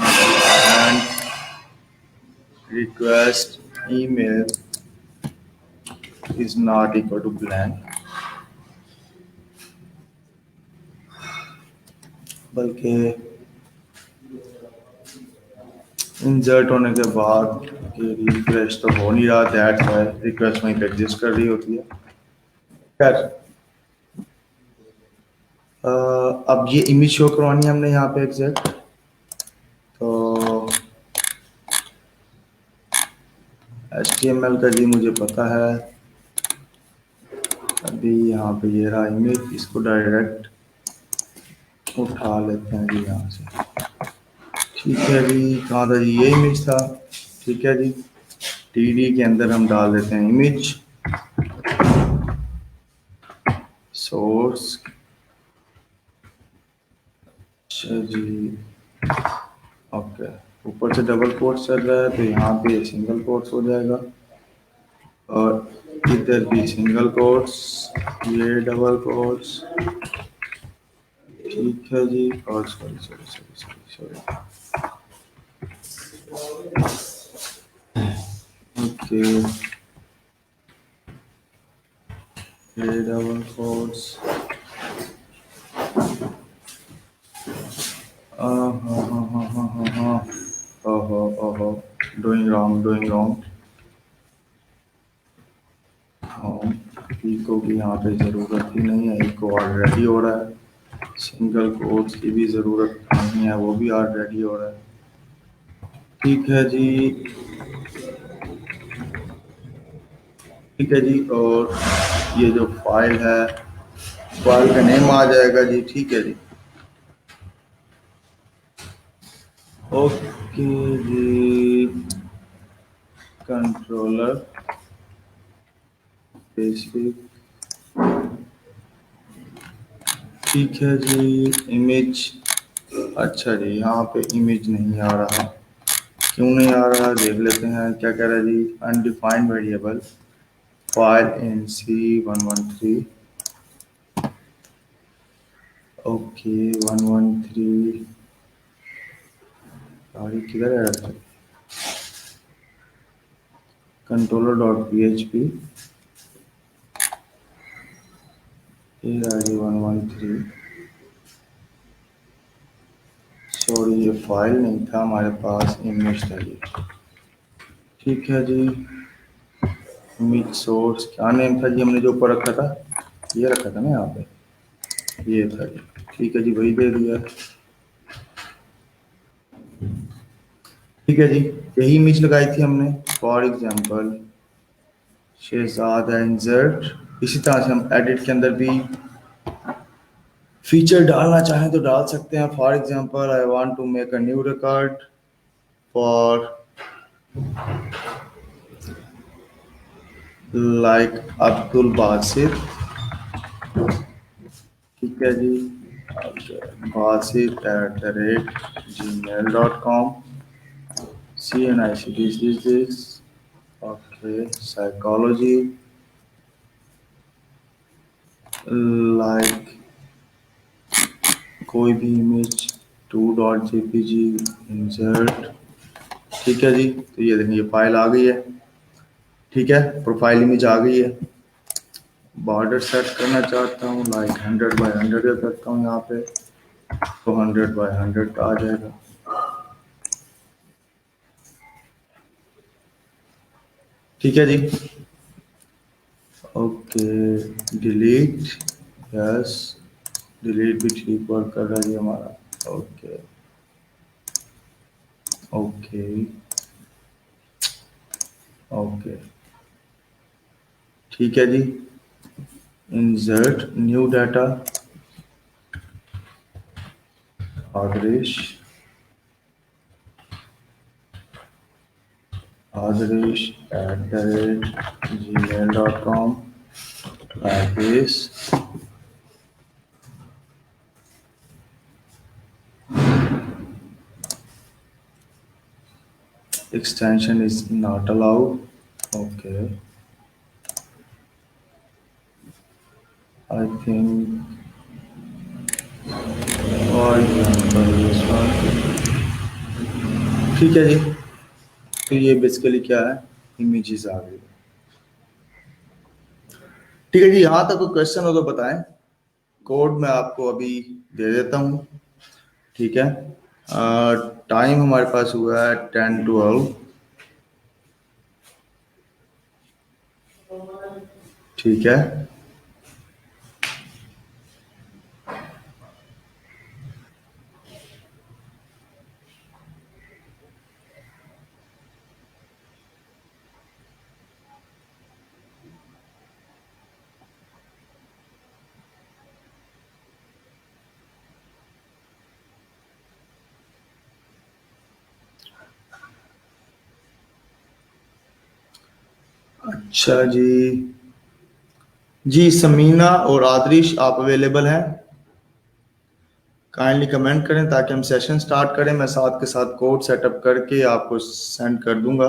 Speaker 1: request email is not equal to blank, बल्कि इंसर्ट होने के बाद कि रिफ्रेश तो हो नहीं रहा, दैट्स व्हाई रिक्वेस्ट वहीं पे एग्जिस्ट कर रही होती है। खैर, अब ये इमेज शो करवानी है हमने यहाँ पे एग्जैक्ट, तो HTML का जी मुझे पता है। अभी यहाँ पे ये रहा इमेज, इसको डायरेक्ट उठा लेते हैं जी यहाँ से, ठीक है जी। कहाँ था जी, ये इमेज था, ठीक है जी। TD के अंदर हम डाल देते हैं इमेज सोर्स, अच्छा जी, ओके। ऊपर से डबल कोट्स चल रहा है, तो यहाँ पे सिंगल कोट्स हो जाएगा, और इधर भी सिंगल कोट्स, ये डबल कोट्स, ठीक है जी। और sorry sorry sorry sorry sorry, okay, ये डबल कोट्स, हाँ हाँ हाँ हाँ हाँ हाँ, ओहो ओहो, डूइंग रॉन्ग। हाँ, इको की यहाँ पे ज़रूरत ही नहीं है, इको ऑलरेडी हो रहा है। सिंगल कोट्स की भी ज़रूरत नहीं है, वो भी ऑलरेडी हो रहा है, ठीक है जी। ठीक है जी, और ये जो फाइल है, फाइल का नेम आ जाएगा जी, ठीक है जी। ओके जी, कंट्रोलर बेसिक, ठीक है जी। इमेज, अच्छा जी, यहाँ पे इमेज नहीं आ रहा, क्यों नहीं आ रहा देख लेते हैं। क्या कह रहा है जी, undefined variable file in C113, okay 113, गाड़ी किधर है रखा, controller dot PHP, ID 113, sorry ये फाइल नहीं था हमारे पास, इमेज था ये, ठीक है जी। इमेज सोर्स क्या नेम था जी हमने जो ऊपर रखा था, ये रखा था ना यहाँ पे, ये था जी, ठीक है जी, वही दे दिया, ठीक है जी। यही इमेज लगाई थी हमने, फॉर एग्जांपल शहजादा इंसर्ट। इसी तरह से हम एडिट के अंदर भी फीचर डालना चाहें तो डाल सकते हैं। For example I want to make a new record for like Abdul Basit, ठीक है जी। Okay. basit@gmail.com. CNICT is this. Okay. Psychology. Like कोई भी इमेज 2.jpg इंसर्ट। ठीक है जी, तो ये देखिए ये फाइल आ गई है। ठीक है, प्रोफाइल इमेज आ गई है। बॉर्डर सेट करना चाहता हूँ, लाइक 100 बाय 100 का करता हूँ यहाँ पे, तो 100 बाय 100 का आ जाएगा। ठीक है जी। Okay, delete. यस, डिलीट भी ठीक वर्क कर रहा है जी हमारा। ओके ओके ओके, ठीक है जी। Insert new data, Adarsh Adarsh @gmail.com, like this. Extension is not allowed. Okay, I think for example this one। ठीक है जी, तो ये बेसिकली क्या है, इमेजेस आ गई। ठीक है जी, यहाँ तक कोई क्वेश्चन हो तो बताएं। कोड मैं आपको अभी दे देता हूँ। ठीक है, टाइम हमारे पास हुआ है 10:12। ठीक है, अच्छा जी। जी समीना और आदरिश आप अवेलेबल हैं? काइंडली कमेंट करें ताकि हम सेशन स्टार्ट करें, मैं साथ के साथ कोड सेटअप करके आपको सेंड कर दूंगा।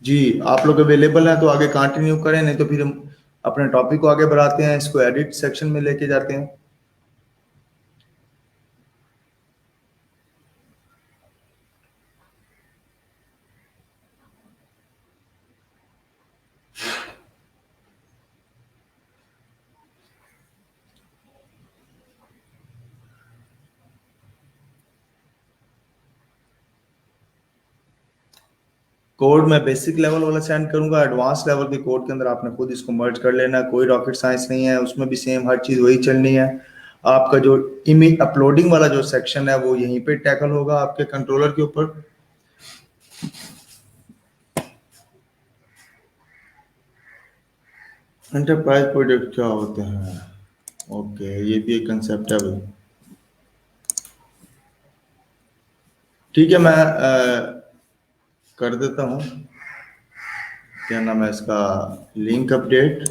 Speaker 1: जी आप लोग अवेलेबल हैं तो आगे कंटिन्यू करें, नहीं तो फिर हम अपने टॉपिक को आगे बढ़ाते हैं, इसको एडिट सेक्शन में लेके जाते हैं। कोड मैं बेसिक लेवल वाला सेंड करूंगा, एडवांस लेवल के कोड के अंदर आपने खुद इसको मर्ज कर लेना है, कोई रॉकेट साइंस नहीं है, उसमें भी सेम हर चीज़ वही चलनी है। आपका जो इमेज अपलोडिंग वाला जो सेक्शन है वो यहीं पे टैकल होगा आपके कंट्रोलर के ऊपर। एंटरप्राइज प्रोजेक्ट क्या होते हैं? ओके, ये भी एक कंसेप्ट है भाई। ठीक है, मैं कर देता हूँ। क्या नाम है इसका, link update,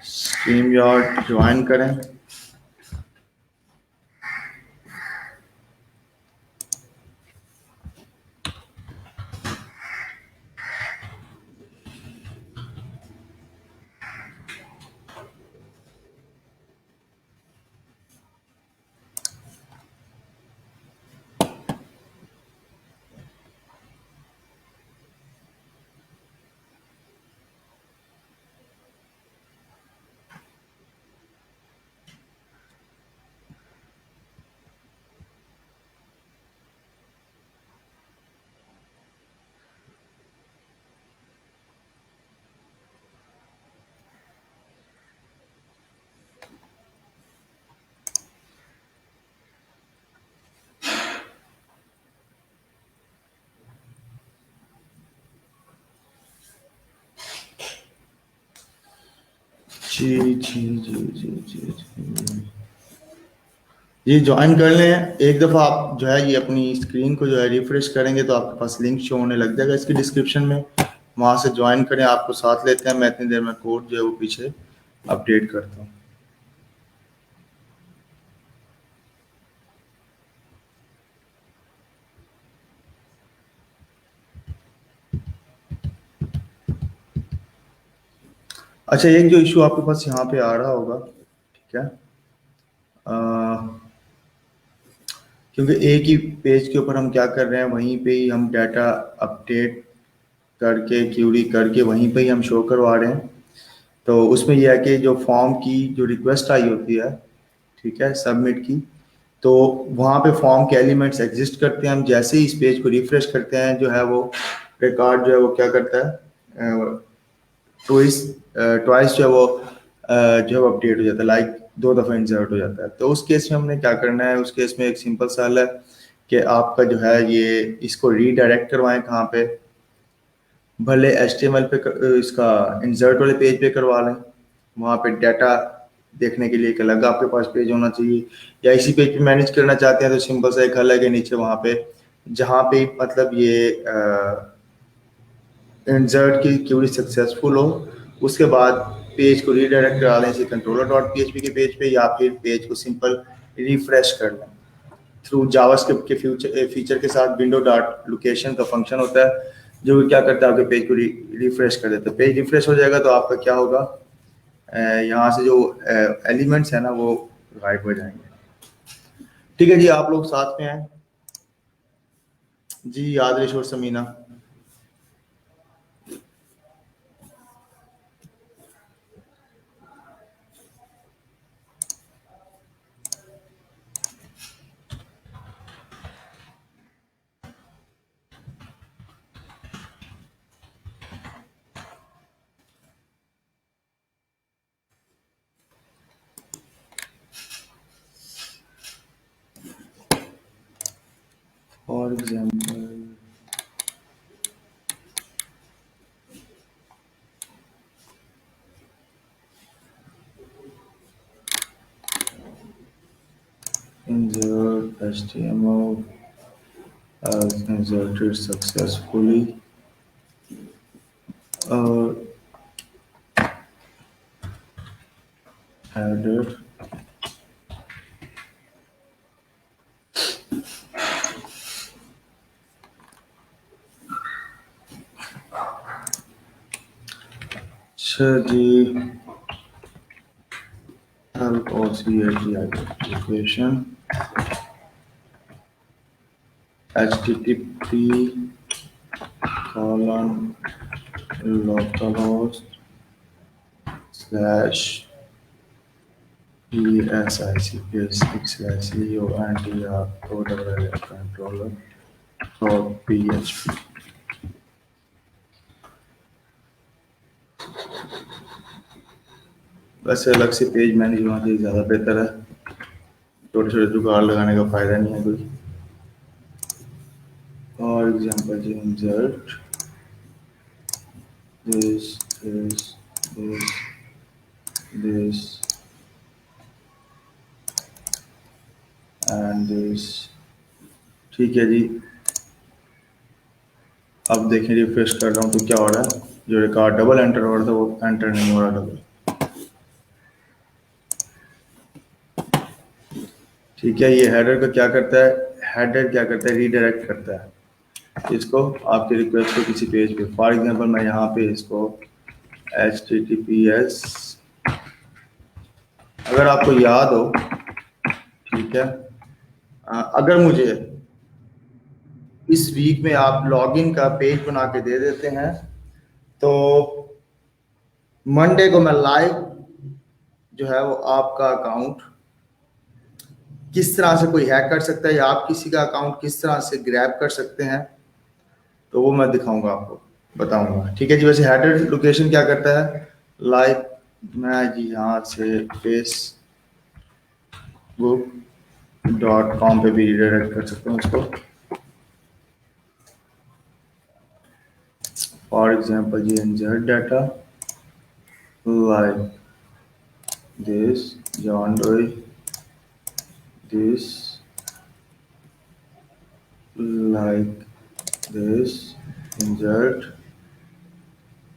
Speaker 1: stream yard join करें। जी जी जी जी जी जी। ये ज्वाइन कर लें। एक दफ़ा आप जो है ये अपनी स्क्रीन को जो है रिफ्रेश करेंगे तो आपके पास लिंक शो होने लग जाएगा इसकी डिस्क्रिप्शन में, वहाँ से ज्वाइन करें। आपको साथ लेते हैं, मैं इतनी देर में कोड जो है वो पीछे अपडेट करता हूँ। अच्छा, एक जो इशू आपके पास यहाँ पे आ रहा होगा, ठीक है, क्योंकि एक ही पेज के ऊपर हम क्या कर रहे हैं, वहीं पे ही हम डाटा अपडेट करके क्यूरी करके वहीं पे ही हम शो करवा रहे हैं। तो उसमें यह है कि जो फॉर्म की जो रिक्वेस्ट आई होती है, ठीक है, सबमिट की, तो वहाँ पे फॉर्म के एलिमेंट्स एग्जिस्ट करते हैं। हम जैसे ही इस पेज को रिफ्रेश करते हैं, जो है वो रिकॉर्ड जो है वो क्या करता है, ट्वाइस ट्वाइस जो है वो जो है अपडेट हो जाता है, लाइक 2 दफ़ा इंसर्ट हो जाता है। तो उस केस में हमने क्या करना है, उस केस में एक सिंपल सा हल है कि आपका जो है ये इसको रीडायरेक्ट करवाएं कहाँ पे, भले HTML पे इसका इंसर्ट वाले पेज पे करवा लें, वहाँ पे डाटा देखने के लिए एक अलग आपके पास पेज होना चाहिए, या इसी पेज पे मैनेज करना चाहते हैं तो सिंपल सा एक हल है कि नीचे वहाँ पे जहाँ पे मतलब ये इंसर्ट की क्यूरी सक्सेसफुल हो, उसके बाद पेज को रीडायरेक्ट करा लें इसे controller.php के पेज पे, या फिर पेज को सिंपल रिफ्रेश कर लें थ्रू जावास्क्रिप्ट के फीचर के साथ। विंडो डॉट लोकेशन का फंक्शन होता है जो क्या करता है, आपके पेज को रिफ्रेश कर देता है। पेज रिफ्रेश हो जाएगा तो आपका क्या होगा, यहाँ से जो एलिमेंट्स है ना वो गायब हो जाएंगे। ठीक है जी, आप लोग साथ में हैं जी, आदरिश और Samina. For example insert HTML has inserted successfully, header जी, help OCAG application, http colon localhost slash ESICK/EONTR controller .php। वैसे अलग से पेज मैनेज होना चाहिए, ज़्यादा बेहतर है, छोटे छोटे जुगाड़ लगाने का फ़ायदा नहीं है कोई। फॉर एग्जाम्पल जी, insert this this and this। ठीक है जी, अब देखें रिफ्रेश कर रहा हूँ तो क्या हो रहा है, जो रिकॉर्ड डबल एंटर हो रहा था वो एंटर नहीं हो रहा डबल। ठीक है, ये हेडर का क्या करता है, हेडर क्या करता है, रीडायरेक्ट करता है इसको आपके रिक्वेस्ट को किसी पेज पे। फॉर एग्जांपल मैं यहाँ पे इसको HTTPS, अगर आपको याद हो, ठीक है, अगर मुझे इस वीक में आप लॉगिन का पेज बना के दे देते हैं तो मंडे को मैं लाइव जो है वो आपका अकाउंट किस तरह से कोई हैक कर सकता है, या आप किसी का अकाउंट किस तरह से ग्रैब कर सकते हैं, तो वो मैं दिखाऊंगा आपको, बताऊंगा। ठीक है जी, वैसे हेडर लोकेशन क्या करता है, लाइव मैं जी यहाँ से facebook.com पे भी रिडायरेक्ट कर सकता हूँ उसको। फॉर एग्जाम्पल जी, insert data like this, John Doe this like this insert।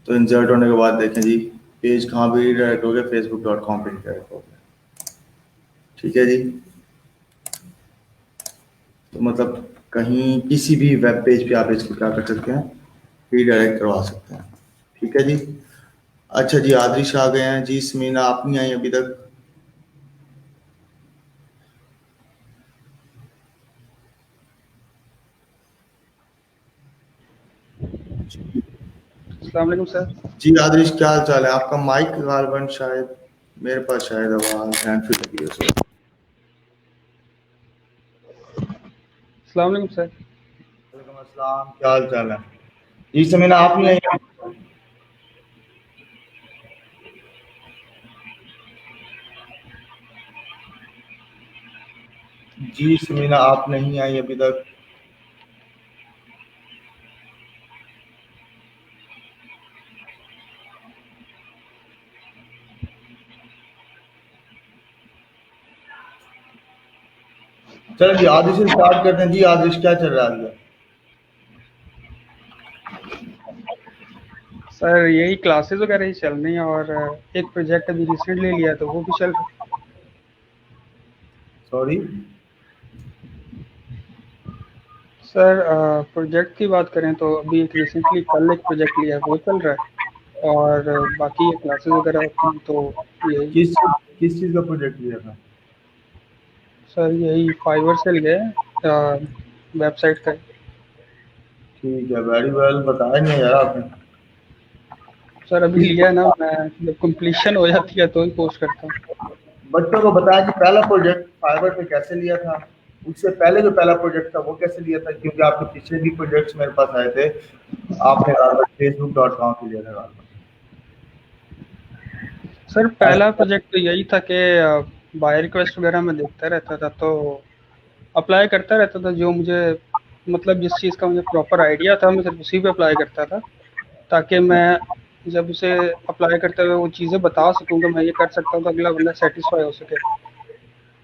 Speaker 1: तो इंसर्ट होने के बाद देखें जी पेज कहाँ पे रिडायरेक्ट हो गया, facebook.com पे रिडायरेक्ट हो गया। ठीक है जी, तो मतलब कहीं किसी भी वेब पेज पे आप इसको क्या कर सकते हैं, रिडायरेक्ट करवा सकते हैं। ठीक है जी। अच्छा जी, आदरिश आ गए हैं जी, समीना आप नहीं आई अभी तक।
Speaker 2: अस्सलाम वालेकुम सर।
Speaker 1: जी आदरिश, क्या हाल चाल है आपका? माइक गालबन शायद मेरे पास शायद आवाज हैंड फ्री लगी है सर।
Speaker 2: अस्सलाम वालेकुम सर।
Speaker 1: वालेकुम अस्सलाम, क्या हाल चाल है? जी समीना आप नहीं आई। जी समीना आप नहीं आई अभी तक। चलो जी आदिश से स्टार्ट करते हैं। जी आदिश, क्या चल रहा है?
Speaker 2: सर यही क्लासेस वगैरह ही चल रही हैं और एक प्रोजेक्ट अभी रिसेंटली लिया तो वो भी चल रहा है।
Speaker 1: सॉरी।
Speaker 2: सर प्रोजेक्ट की बात करें तो अभी एक रिसेंटली कल एक प्रोजेक्ट लिया है वो चल रहा है और बाकी ये क्लासेस वगैरह होती हैं तो यही।
Speaker 1: किस चीज का प्रोजेक्ट लिया था?
Speaker 2: सर यही फाइवर से लिया है वेबसाइट का।
Speaker 1: ठीक है, वेरी वेल। बताया नहीं यार आपने।
Speaker 2: सर अभी
Speaker 1: किस
Speaker 2: लिया है ना, मैं जब कंप्लीशन हो जाती है तो ही पोस्ट करता हूँ।
Speaker 1: बच्चों को बताया कि पहला प्रोजेक्ट फाइबर पे कैसे लिया था, उससे पहले जो पहला प्रोजेक्ट था वो कैसे लिया था, क्योंकि आपके पिछले भी प्रोजेक्ट्स मेरे पास आए थे। आपने facebook.com से लिया था।
Speaker 2: सर पहला
Speaker 1: ऐसा
Speaker 2: प्रोजेक्ट तो यही था कि बाय रिक्वेस्ट वगैरह मैं देखता रहता था तो अप्लाई करता रहता था। जो मुझे मतलब जिस चीज़ का मुझे प्रॉपर आइडिया था मैं सिर्फ उसी पे अप्लाई करता था, ताकि मैं जब उसे अप्लाई करते हुए वो चीज़ें बता सकूँ कि मैं ये कर सकता हूँ तो अगला बंदा सेटिस्फाई हो सके।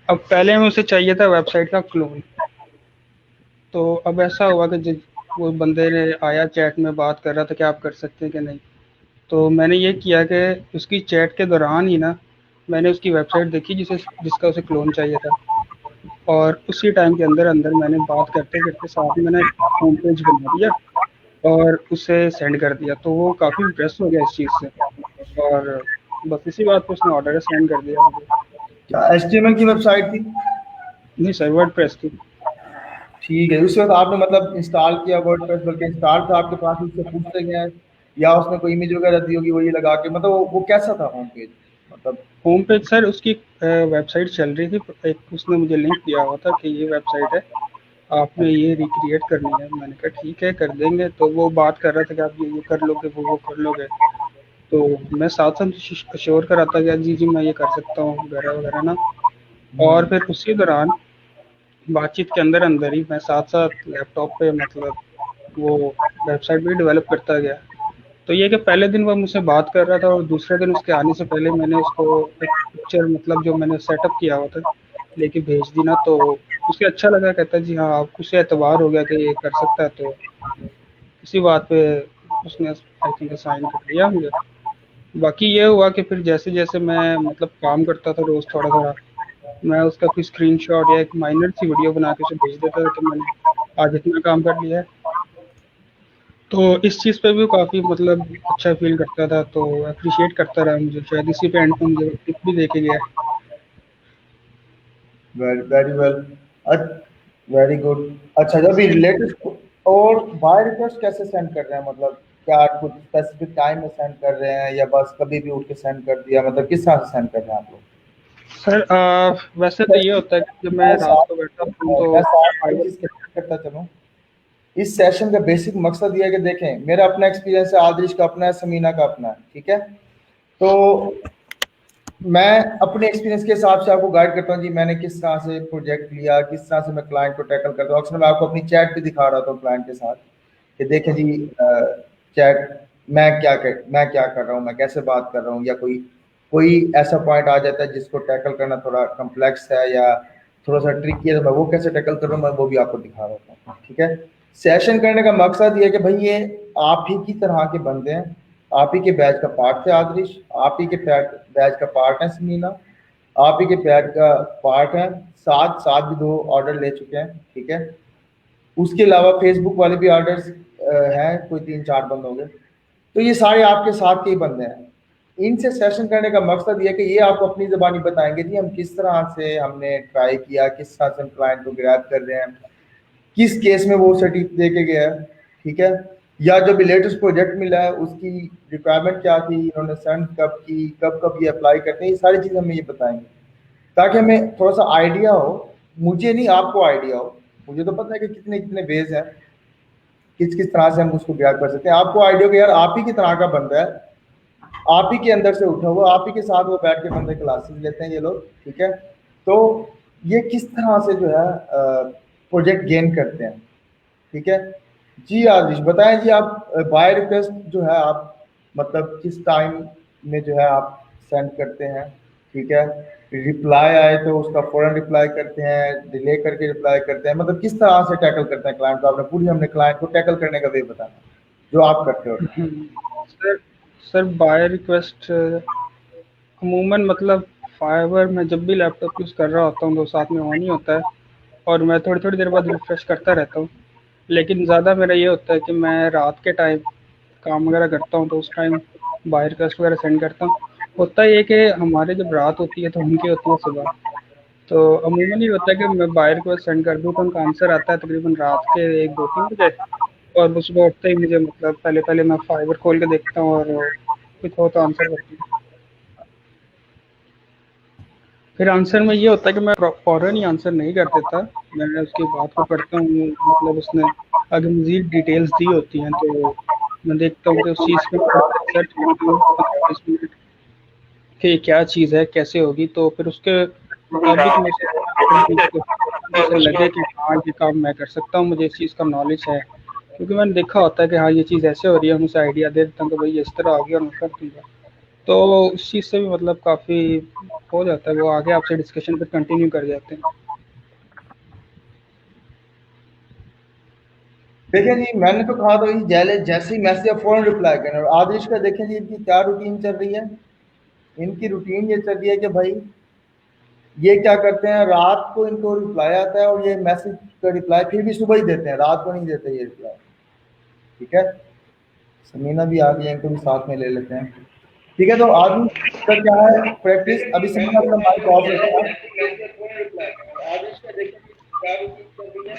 Speaker 2: अब पहले में उसे चाहिए था वेबसाइट का क्लोन। तो अब ऐसा हुआ कि जिस वो बंदे ने आया चैट में बात कर रहा था कि आप कर सकते हैं कि नहीं। तो मैंने ये किया कि उसकी चैट के दौरान ही ना मैंने उसकी वेबसाइट देखी जिसका उसे क्लोन चाहिए था, और उसी टाइम के अंदर अंदर मैंने बात करते करते साथ में मैंने होम पेज बना दिया और उसे सेंड कर दिया। तो वो काफ़ी इम्प्रेस हो गया इस चीज़ से और बस इसी बात पे उसने ऑर्डर सेंड कर दिया मुझे।
Speaker 1: क्या HTML की वेबसाइट थी?
Speaker 2: नहीं सर, वर्डप्रेस की।
Speaker 1: ठीक है, उस वक्त आपने मतलब इंस्टॉल किया वर्डप्रेस, बल्कि इंस्टॉल था आपके पास, उससे पूछते गए या उसने कोई इमेज वगैरह दी होगी वही लगा के, मतलब वो कैसा था होम पेज मतलब?
Speaker 2: होम पेज सर उसकी वेबसाइट चल रही थी, एक उसने मुझे लिंक दिया हुआ था कि ये वेबसाइट है, आपने
Speaker 1: अच्छा।
Speaker 2: ये रिक्रिएट करनी है। मैंने कहा ठीक है कर देंगे। तो वो बात कर रहा था कि आप ये कर लोगे वो कर लोगे। तो मैं साथ साथ अश्योर कराता गया जी जी मैं ये कर सकता हूँ वगैरह वगैरह ना। और फिर उसी दौरान बातचीत के अंदर अंदर ही मैं साथ साथ लैपटॉप पे मतलब वो वेबसाइट भी डेवलप करता गया। तो ये कि पहले दिन वो मुझसे बात कर रहा था और दूसरे दिन उसके आने से पहले मैंने उसको एक पिक्चर मतलब जो मैंने सेटअप किया हुआ था लेके भेज दी ना। तो उसे अच्छा लगा, कहता जी हाँ आपको उसे एतबार हो गया कि ये कर सकता है। तो इसी बात पे उसने आई थिंक साइन कर दिया मुझे। बाकी ये हुआ कि फिर जैसे जैसे मैं मतलब काम करता था रोज़ थोड़ा थोड़ा, मैं उसका कोई स्क्रीनशॉट या एक माइनर सी वीडियो बना के उसे भेज देता था कि मैंने आज इतना काम कर लिया है। तो इस चीज़ पे भी वो काफ़ी मतलब अच्छा फ़ील करता था, तो एप्रिशिएट करता रहा मुझे। शायद इसी पे एंड पे मुझे टिप भी दे के गया है।
Speaker 1: Very very well. Very good. अच्छा, जब ये लेटेस्ट और बाय रिक्वेस्ट कैसे सेंड कर रहे हैं, मतलब क्या कुछ स्पेसिफिक टाइम में सेंड कर रहे हैं या बस कभी भी उठ के सेंड कर दिया, मतलब किस तरह से सेंड कर रहे हैं आप लोग?
Speaker 2: सर वैसे तो ये होता है कि जब मैं रात को बैठा होता हूँ
Speaker 1: मैं
Speaker 2: तो
Speaker 1: साथ में
Speaker 2: फाइबर।
Speaker 1: चीज करता चलूँ। इस सेशन का बेसिक मकसद ये है कि देखें, मेरा अपना एक्सपीरियंस है, आदरिश का अपना है, समीना का अपना है, ठीक है? तो मैं अपने एक्सपीरियंस के हिसाब से आपको गाइड करता हूँ जी, मैंने किस तरह से प्रोजेक्ट लिया, किस तरह से मैं क्लाइंट को टैकल करता हूँ। अक्सर मैं आपको अपनी चैट भी दिखा रहा था क्लाइंट के साथ कि देखें जी चैट मैं क्या कर रहा हूँ, मैं कैसे बात कर रहा हूँ, या कोई कोई ऐसा पॉइंट आ जाता है जिसको टैकल करना थोड़ा कम्प्लेक्स है या थोड़ा सा ट्रिकी है, तो मैं वो कैसे टैकल कर रहा हूँ मैं वो भी आपको दिखा रहा हूँ। ठीक है, सेशन करने का मकसद ये है कि भाई ये आप ही की तरह के बंदे हैं, आप ही के बैच का पार्ट थे आदरिश, आप ही के बैच का पार्ट है समीना, आप ही के बैच का पार्ट है साथ साथ भी 2 ऑर्डर ले चुके हैं। ठीक है, उसके अलावा फेसबुक वाले भी ऑर्डर्स हैं, कोई 3-4 बंद हो गए, तो ये सारे आपके साथ के ही बंदे हैं। इनसे सेशन करने का मकसद ये है कि ये आपको अपनी ज़बानी बताएंगे जी हम किस तरह से हमने ट्राई किया, किस तरह से हम क्लाइंट को ग्रैब कर रहे हैं, किस केस में वो सर्टिफिकेट दे के गया है। ठीक है, या जो भी लेटेस्ट प्रोजेक्ट मिला है उसकी रिक्वायरमेंट क्या थी, इन्होंने सेंड कब की, कब कब ये अप्लाई करते हैं, ये सारी चीज़ हमें ये बताएंगे ताकि हमें थोड़ा सा आइडिया हो, मुझे नहीं आपको आइडिया हो। मुझे तो पता है कि कितने कितने वेज हैं, किस किस तरह से हम उसको ग्रैब कर सकते हैं, आपको आइडिया हो कि यार आप ही की तरह का बंदा है, आप ही के अंदर से उठा हुआ, आप ही के साथ वो बैठ के बंदे क्लासेस लेते हैं ये लोग। ठीक है, तो ये किस तरह से जो है प्रोजेक्ट गेन करते हैं। ठीक है जी, आदिश बताएं जी, आप बाय रिक्वेस्ट जो है आप मतलब किस टाइम में जो है आप सेंड करते हैं। ठीक है, रिप्लाई आए तो उसका फौरन रिप्लाई करते हैं, डिले करके रिप्लाई करते हैं, मतलब किस तरह से टैकल करते हैं क्लाइंट को, आपने पूरी हमने क्लाइंट को टैकल करने का वे बताना जो आप करते हो।
Speaker 2: सर सर बाय रिक्वेस्ट अमूमन मतलब फाइवर में जब भी लैपटॉप यूज़ कर रहा होता हूँ तो साथ में ऑन ही होता है, और मैं थोड़ी थोड़ी देर बाद रिफ़्रेश करता रहता हूँ। लेकिन ज़्यादा मेरा ये होता है कि मैं रात के टाइम काम वगैरह करता हूँ तो उस टाइम बाय रिक्वेस्ट वगैरह सेंड करता हूँ। होता ये है कि हमारे जब रात होती है तो उनकी होती है सुबह, तो अमूमन ये होता है कि मैं बाय रिक्वेस्ट सेंड कर दूँ तो उनका आंसर आता है तकरीबन रात के 1-2-3 बजे, और वो सुबह उठते ही मुझे मतलब पहले पहले मैं फाइवर खोल के देखता हूँ और कुछ हो तो आंसर करती हूँ। फिर आंसर में ये होता है कि मैं फ़ौरन ही आंसर नहीं कर देता, मैं उसकी बात को पढ़ता हूँ, मतलब उसने अगर मज़ीद डिटेल्स दी होती हैं तो मैं देखता हूँ कि उस चीज़ पे थोड़ा रिसर्च करता हूँ 15-20 मिनट कि ये क्या चीज़ है, कैसे होगी, तो फिर उसके मुताबिक मैं उसे करने की कोशिश करता हूँ जिससे लगे कि हाँ, ये काम मैं कर सकता हूँ, मुझे इस चीज़ का नॉलेज है। क्योंकि मैंने देखा होता है कि हाँ, ये चीज़ ऐसे हो रही है, मैं उसे आइडिया दे देता हूँ कि भाई ये इस तरह होगी और मैं कर दूँगा। तो उस चीज़ से भी मतलब काफ़ी हो जाता है, वो आगे आपसे डिस्कशन फिर कंटिन्यू कर जाते हैं।
Speaker 1: देखें जी, मैंने तो कहा था कि जैसे ही मैसेज फौरन रिप्लाई करना, और आदिश का देखें जी इनकी क्या रूटीन चल रही है। इनकी रूटीन ये चल रही है कि भाई ये क्या करते हैं, रात को इनको रिप्लाई आता है और ये मैसेज का रिप्लाई फिर भी सुबह ही देते हैं, रात को नहीं देते ये रिप्लाई। ठीक है, समीना भी आ गई है, इनको भी साथ में ले लेते हैं। ठीक है, तो आदमी का क्या है प्रैक्टिस, अभी समीना अपना माइक ऑफ रखना। आदिश का देखें जी क्या रूटीन चल रही है,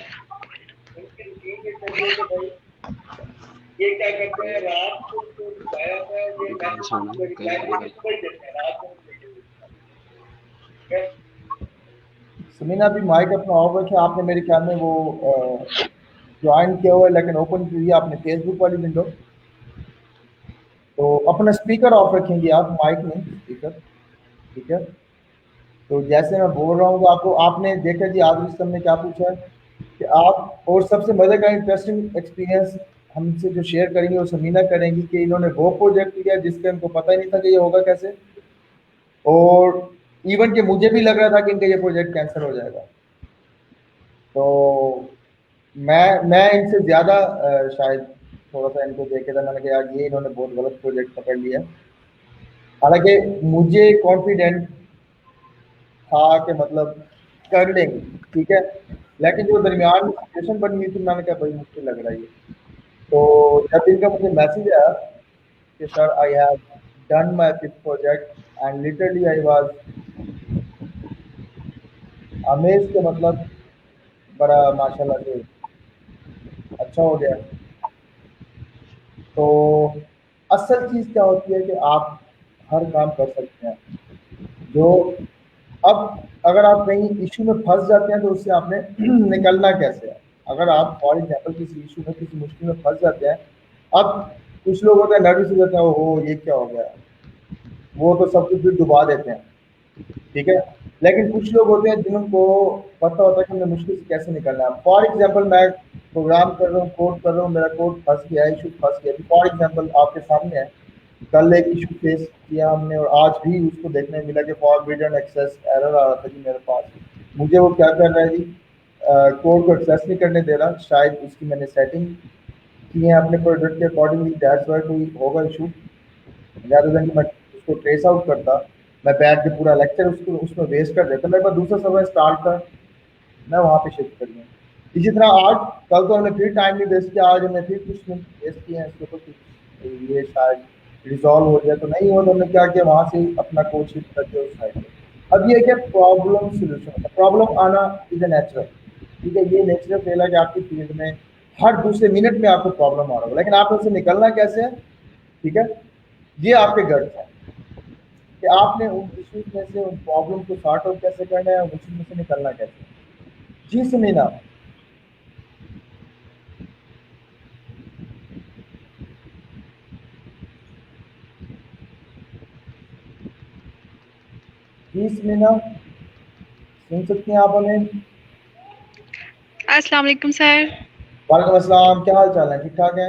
Speaker 1: इनकी रूटीन ये चल रही है कि भाई ये क्या करते हैं, रात को इनको रिप्लाई आता है, ये मैसेज रिप्लाई फिर भी सुबह ही देते हैं, रात को नहीं देते। ठीक है, समीना भी माइक अपना ऑफ रखे, आपने मेरे ख्याल में वो ज्वाइन किया हुआ है लेकिन ओपन की हुई है आपने फेसबुक वाली विंडो, तो अपना स्पीकर ऑफ रखेंगे आप, माइक नहीं स्पीकर। ठीक है, तो जैसे मैं बोल रहा हूँ तो आपको, आपने देखा जी आदिल सर ने क्या पूछा है कि आप, और सबसे मजे का इंटरेस्टिंग एक्सपीरियंस हमसे जो शेयर करेंगे वो समीना करेंगी कि इन्होंने वो प्रोजेक्ट लिया जिसके उनको पता ही नहीं था कि ये होगा कैसे, और इवन कि मुझे भी लग रहा था कि इनका ये प्रोजेक्ट कैंसिल हो जाएगा। तो मैं इनसे ज़्यादा शायद थोड़ा सा इनको देखे था, मैंने कहा यार ये इन्होंने बहुत गलत प्रोजेक्ट पकड़ लिया। हालांकि मुझे कॉन्फिडेंट था कि मतलब कर लेंगे। ठीक है, लेकिन जो दरमियान में सिचुएशन बनी हुई थी मैंने कहा भाई मुश्किल लग रहा है ये। तो जब इनका मुझे मैसेज आया कि sir I have done my fifth project and literally I was amaze के मतलब बड़ा माशाल्लाह से अच्छा हो गया। तो असल चीज़ क्या होती है कि आप हर काम कर सकते हैं, जो अब अगर आप कहीं इशू में फंस जाते हैं तो उससे आपने निकलना कैसे है। अगर आप फॉर एग्जाम्पल किसी इशू में, किसी मुश्किल में फंस जाते हैं, अब कुछ लोग होते हैं नर्वस हो जाते हैं, ओहो ये क्या हो गया, वो तो सब कुछ भी डुबा देते हैं। ठीक है, लेकिन कुछ लोग होते हैं जिनको पता होता है कि हमें मुश्किल से कैसे निकलना है। फॉर एग्जाम्पल मैं प्रोग्राम कर रहा हूँ, कोड कर रहा हूँ, मेरा कोड फंस गया है, इशू फंस गया, फॉर एग्जाम्पल आपके सामने है, कल एक इशू फेस किया हमने और आज भी उसको देखने मिला कि फॉरबिडन एक्सेस एरर आ रहा था जी मेरे पास। मुझे वो क्या कर रहा है जी, कोड को एक्सेस नहीं करने दे रहा, शायद उसकी मैंने सेटिंग की है अपने प्रोडक्ट के अकॉर्डिंगली, दैट्स व्हाई कोई होगा इशू। rather than कि मैं उसको ट्रेस आउट करता, मैं बैठ के पूरा लेक्चर उसको उसमें वेस्ट कर देता, मेरे पास दूसरा सर्वर स्टार्ट था, मैं वहाँ पे शिफ्ट कर गया। इसी तरह आज कल तो हमने फिर टाइम नहीं वेस्ट किया, आज हमने फिर कुछ मिनट वेस्ट किए हैं इसके ऊपर, कुछ ये शायद रिजॉल्व हो जाए, तो नहीं हुआ तो हमने क्या किया, वहाँ से अपना कोड शिफ्ट करके उस साइड पे। अब ये क्या प्रॉब्लम सोल्यूशन, प्रॉब्लम आना इज ए नेचुरल, ठीक है, ये नेचुरल फेल है कि आपकी फील्ड में हर दूसरे मिनट में आपको प्रॉब्लम आ रहा होगा, लेकिन आप उससे निकलना कैसे है, ठीक है, ये आपके गर्ज है कि आपने उन इश्यूज में से उन प्रॉब्लम को सॉर्ट आउट कैसे करना है, उन इश्यूज में से निकलना कैसे है। जी सुनीना, जी सुनीना, सुन सकती हैं आप हमें?
Speaker 3: अस्सलाम वालेकुम सर।
Speaker 1: वालेकुम अस्सलाम, क्या हाल चाल है, ठीक ठाक है?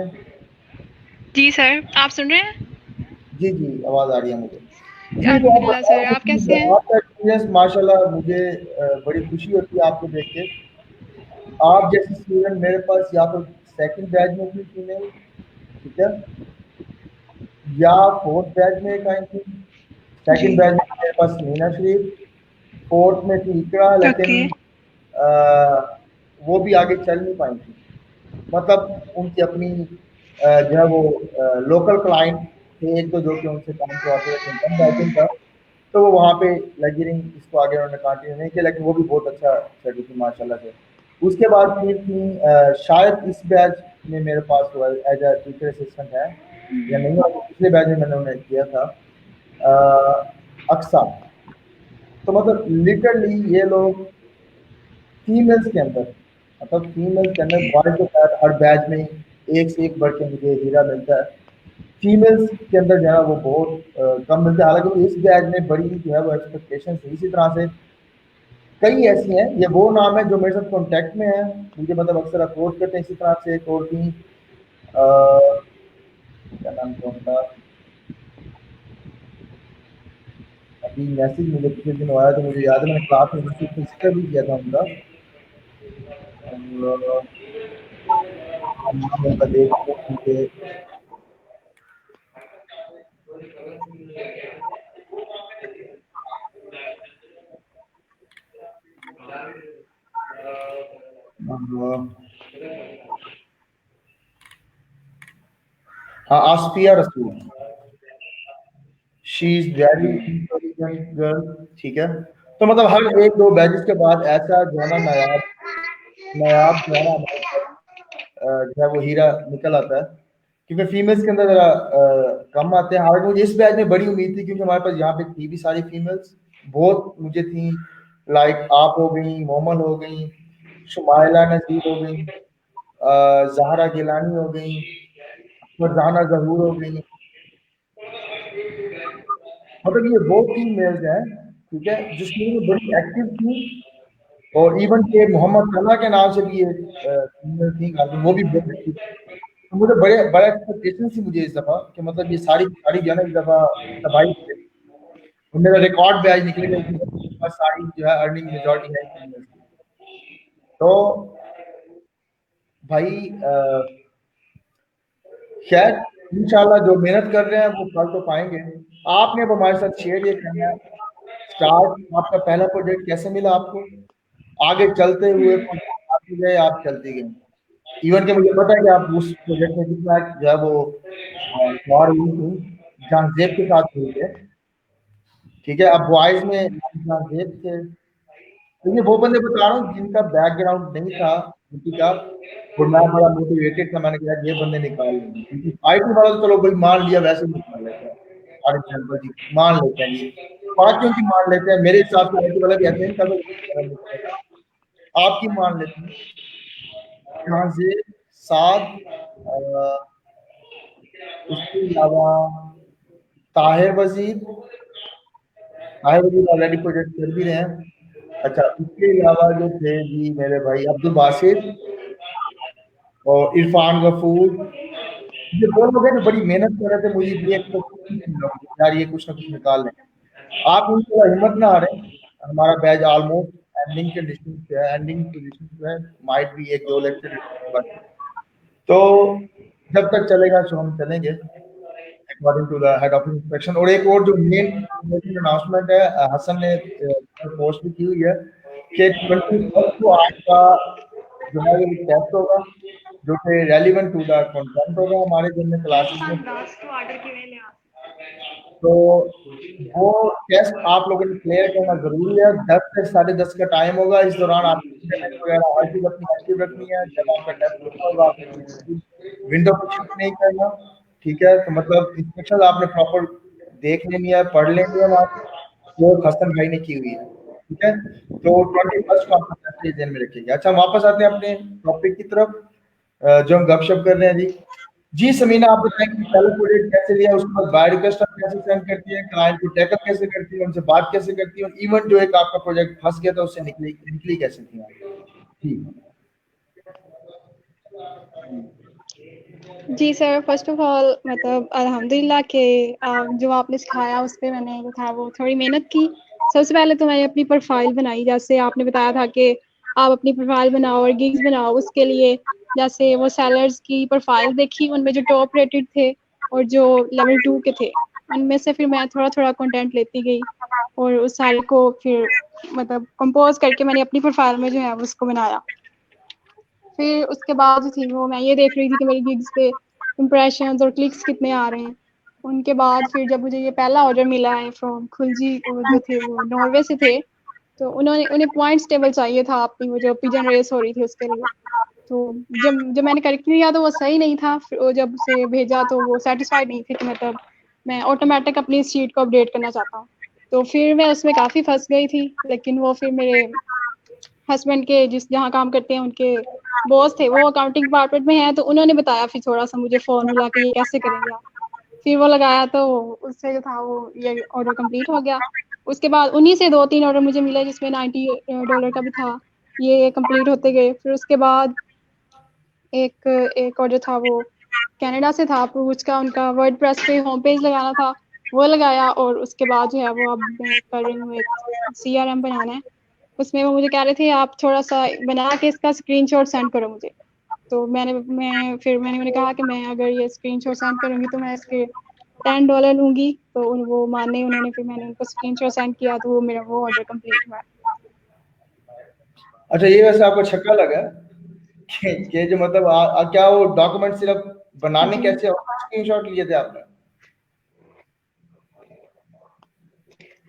Speaker 3: जी सर, आप सुन रहे हैं?
Speaker 1: जी जी, आवाज़ आ रही है मुझे। जी तो आप
Speaker 3: अल्हम्दुलिल्लाह
Speaker 1: बताओ
Speaker 3: सर, आप
Speaker 1: कुछ,
Speaker 3: कैसे हैं?
Speaker 1: आपका एक्सपीरियंस माशाल्लाह, मुझे बड़ी खुशी होती है आपको देख के। आप जैसे स्टूडेंट मेरे पास या तो सेकंड बैच में थी फीमेल, ठीक है, या फोर्थ बैच में एक आई थी,
Speaker 3: जी।
Speaker 1: सेकंड बैच में मेरे पास मीना शरीफ, फोर्थ में थी इकरा,
Speaker 3: ओके।
Speaker 1: लेकिन अ, वो भी आगे चल नहीं पाई थी, मतलब उनकी अपनी जो है वो लोकल क्लाइंट थे एक दो जो कि उनसे काम करवाते थे, इनकम बैकिंग का, तो वो वहाँ पे लगी रही, इसको आगे उन्होंने कंटिन्यू नहीं किया, लेकिन वो भी बहुत अच्छा चली थी माशाल्लाह से। उसके बाद फिर थी शायद इस बैच में मेरे पास हुआ एज अ टीचर असिस्टेंट है या नहीं, और पिछले बैच में मैंने उन्हें किया था अक्सा। तो मतलब लिटरली ये लोग फीमेल्स के अंदर, मतलब फीमेल्स के अंदर, बॉयज के साथ हर बैच में एक से एक बढ़ के मुझे हीरा मिलता है, फीमेल्स के अंदर जो है वो बहुत कम मिलता है, हालांकि इस बैच में बड़ी जो है वो एक्सपेक्टेशन थी। इसी तरह से कई ऐसी हैं, ये वो नाम है जो मेरे साथ कॉन्टैक्ट में है, मुझे मतलब अक्सर अप्रोच करते हैं। इसी तरह से एक और थी, क्या नाम था उनका, अभी मैसेज मुझे पिछले दिन आया तो मुझे याद है, मैंने क्लास में जिक्र भी किया था उनका, नाम उनका देखते हैं मुझे, हाँ आसफिया रसूल, she is very intelligent girl, ठीक है। तो मतलब हर एक दो बैचेस के बाद ऐसा जो है ना नायाब नायाब जो है ना हमारे पास, जो है वो हीरा निकल आता है, क्योंकि फीमेल्स के अंदर जरा कम आते हैं। हालांकि मुझे इस बैच में बड़ी उम्मीद थी, क्योंकि हमारे पास यहाँ पे थी भी सारी फीमेल्स, बहुत मुझे थी, लाइक आप हो गई, मोमल हो गई, शुमाइला नजीर हो गई, जहरा गिलानी हो गई, फरजाना जहूर हो गई, मतलब ये वो फीमेल्स हैं, ठीक है, जो शुरू में बड़ी एक्टिव थी, और इवन के मोहम्मद सना के नाम से भी एक फीमेल थी, वो भी बहुत एक्टिव। तो मुझे बड़े बड़ा एक्सपेक्टेशन थी मुझे इस दफा, कि मतलब ये सारी सारी जो है ना इस दफा तबाही करेगी, और मेरा रिकॉर्ड भी आज निकलेगा कि सारी जो है अर्निंग मेजॉरिटी है फीमेल्स की। तो भाई खैर, इंशाल्लाह जो मेहनत कर रहे हैं वो फल तो पाएंगे। आपने अब हमारे साथ शेयर ये करना है, स्टार्ट आपका पहला प्रोजेक्ट कैसे मिला आपको, आगे चलते हुए आगे गए, आप चलते गए, इवन के मुझे पता है कि आप उस प्रोजेक्ट में कितना जो है वो और हुई थी, जहाँ जेब के साथ हुई है, ठीक है, अब बॉयज में जहाँ जेब थे, तो ये वो बंदे बता रहा हूँ जिनका बैकग्राउंड नहीं था किसी का, और मैं बड़ा मोटिवेटेड था, मैंने कहा ये बंदे निकाल लेंगे, क्योंकि आईटी वाला तो चलो भाई मान लिया, वैसे ही निकाल लेते हैं, फॉर एग्जाम्पल जी मान लेते हैं जी, बाकियों की मान लेते हैं, मेरे हिसाब से आईटी वाला भी ऐसे नहीं कर, आपकी मान लेते हैं, यहाँ से साथ उसके अलावा ताहिर वजीर, ताहिर वजीर ऑलरेडी प्रोजेक्ट कर भी रहे हैं। अच्छा, इसके अलावा जो थे जी मेरे भाई अब्दुल बासित और इरफान गफूर, ये दो लोग हैं जो बड़ी मेहनत कर रहे थे, मुझे बड़ी एक्सपेक्टेशन थी यार ये कुछ ना कुछ निकाल लें। आप उनकी हिम्मत ना हारें, हमारा बैच ऑलमोस्ट एंडिंग कंडीशन पे है, एंडिंग पोजीशन पे है, माइट भी एक दो लेक्चर बाकी। तो जब तक चलेगा सो हम चलेंगे according to the head of inspection. और एक और जो मेन अनाउंसमेंट है, हसन ने पोस्ट भी की हुई है कि 21 को आपका जो है ये टेस्ट होगा जो कि रेलिवेंट टू द कंटेंट होगा हमारे जो में क्लासेस में। तो वो टेस्ट आप लोगों ने क्लियर करना जरूरी है। 10 से 10:30 का टाइम होगा, इस दौरान आप इंटरनेट वगैरह हर चीज अपनी एक्टिव रखनी है। जब आपका टेस्ट होगा होगा आपने विंडो को शिफ्ट नहीं करना, ठीक है। तो मतलब इंस्ट्रक्शन आपने प्रॉपर देख लेनी है, पढ़ लेनी है, वहाँ जो हसन भाई ने की हुई है, ठीक है। तो 21 को आपका टेस्ट ध्यान में रखिएगा। अच्छा, वापस आते हैं अपने टॉपिक की तरफ, जो हम गपशप कर रहे हैं जी। जी समीना, आप बताएं कि पहले प्रोजेक्ट कैसे लिया, उसके बाद बाय रिक्वेस्ट आप कैसे सेंड करती है, क्लाइंट को टैकल कैसे करती है, उनसे बात कैसे करती है, और इवन जो एक आपका प्रोजेक्ट फंस गया था उससे निकली कैसे थी आप? जी
Speaker 3: जी सर, फर्स्ट ऑफ ऑल मतलब अल्हम्दुलिल्लाह कि जो आपने सिखाया उस पे मैंने जो था वो थोड़ी मेहनत की। सबसे पहले तो मैंने अपनी प्रोफाइल बनाई, जैसे आपने बताया था कि आप अपनी प्रोफाइल बनाओ और गिग्स बनाओ। उसके लिए जैसे वो सेलर्स की प्रोफाइल देखी, उनमें जो टॉप रेटेड थे और जो लेवल 2 के थे, उनमें से फिर मैं थोड़ा-थोड़ा कंटेंट लेती गई और उस सारे को फिर मतलब कंपोज़ करके मैंने अपनी प्रोफाइल में जो है उसको बनाया। फिर उसके बाद जो थी वो मैं ये देख रही थी कि मेरी गिग्स पे इम्प्रेशंस और क्लिक्स कितने आ रहे हैं। उनके बाद फिर जब मुझे ये पहला ऑर्डर मिला है फ्रॉम खुलजी, जो थे वो नॉर्वे से थे, तो उन्हें पॉइंट्स टेबल चाहिए था अपनी वो जो पिजन रेस हो रही थी उसके लिए। तो जब जब मैंने करके लिया तो वो सही नहीं था, फिर वो जब से भेजा तो वो सैटिस्फाइड नहीं थे कि मतलब मैं ऑटोमेटिक अपनी शीट को अपडेट करना चाहता हूँ। तो फिर मैं उसमें काफ़ी फँस गई थी, लेकिन वो फिर मेरे हस्बैंड के जहाँ काम करते हैं उनके बॉस थे, वो अकाउंटिंग डिपार्टमेंट में हैं, तो उन्होंने बताया फिर थोड़ा-सा मुझे फ़ॉर्मूला कि ये कैसे करेंगे आप। फिर वो लगाया तो उससे जो था वो ये ऑर्डर कंप्लीट हो गया। उसके बाद उन्हीं से 2-3 ऑर्डर मुझे मिले जिसमें $90 डॉलर का भी था। ये कंप्लीट होते गए। फिर उसके बाद एक एक ऑर्डर था वो कनाडा से था, अप्रूव्ड का उनका वर्डप्रेस पे होम पेज लगाना था, वो लगाया और उसके बाद जो है वो अब मैं कर रही हूँ एक सीआरएम बनाना है। उसमें वो मुझे कह रहे थे आप थोड़ा-सा बना के इसका स्क्रीनशॉट सेंड करो मुझे। तो मैंने उन्हें कहा कि मैं अगर ये स्क्रीनशॉट सेंड करूँगी तो मैं इसके $10 लूँगी। तो वो माने उन्होंने, फिर मैंने उनको स्क्रीनशॉट सेंड किया तो वो मेरा वो ऑर्डर कंप्लीट हुआ।
Speaker 1: अच्छा, ये वैसे आपको छक्का लगा कि जो मतलब क्या वो डॉक्यूमेंट सिर्फ बनाने
Speaker 3: जी।
Speaker 1: कैसे स्क्रीनशॉट लिए थे आपने?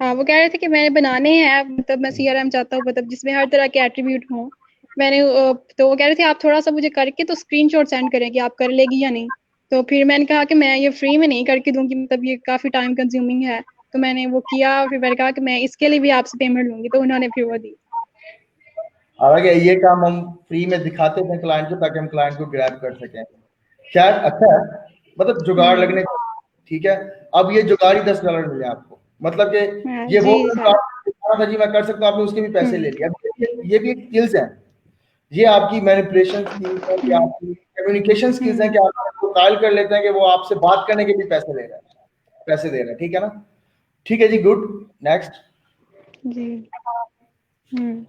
Speaker 3: हाँ, वो कह रहे थे कि मैंने बनाने हैं, मतलब मैं सीआरएम चाहता हूँ मतलब जिसमें हर तरह के एट्रीब्यूट हों। तो वो कह रहे थे आप थोड़ा-सा मुझे करके तो स्क्रीनशॉट सेंड करें कि आप कर लेगी या नहीं। तो फिर मैंने कहा कि मैं ये फ्री में नहीं करके दूँगी, मतलब ये काफ़ी टाइम कंज्यूमिंग है। तो मैंने वो किया, फिर मैंने कहा कि मैं इसके लिए भी आपसे पेमेंट लूँगी, तो उन्होंने फिर वो दी।
Speaker 1: हालांकि ये काम हम फ्री में दिखाते थे क्लाइंट को ताकि हम क्लाइंट को ग्रैब कर सकें। खैर, अच्छा है, मतलब जुगाड़ लगने, ठीक है। अब ये जुगाड़ ही $10 मिले आपको, मतलब कि
Speaker 3: हाँ,
Speaker 1: ये वो
Speaker 3: जी
Speaker 1: काम
Speaker 3: सर।
Speaker 1: आपने कहा था जी मैं कर सकता हूँ, आपने उसके भी पैसे ले
Speaker 3: हुँ,
Speaker 1: लिए। अब ये भी एक स्किल्स हैं, ये आपकी मैनिपुलेशन स्किल्स है, कि
Speaker 3: हुँ,
Speaker 1: आपकी कम्युनिकेशन स्किल्स है, कि
Speaker 3: हुँ।
Speaker 1: आप उसको कायल कर लेते हैं कि वो आपसे बात करने के भी पैसे ले रहा है, पैसे दे रहा है, ठीक है ना। ठीक है जी, गुड। नेक्स्ट।
Speaker 3: जी। हुँ।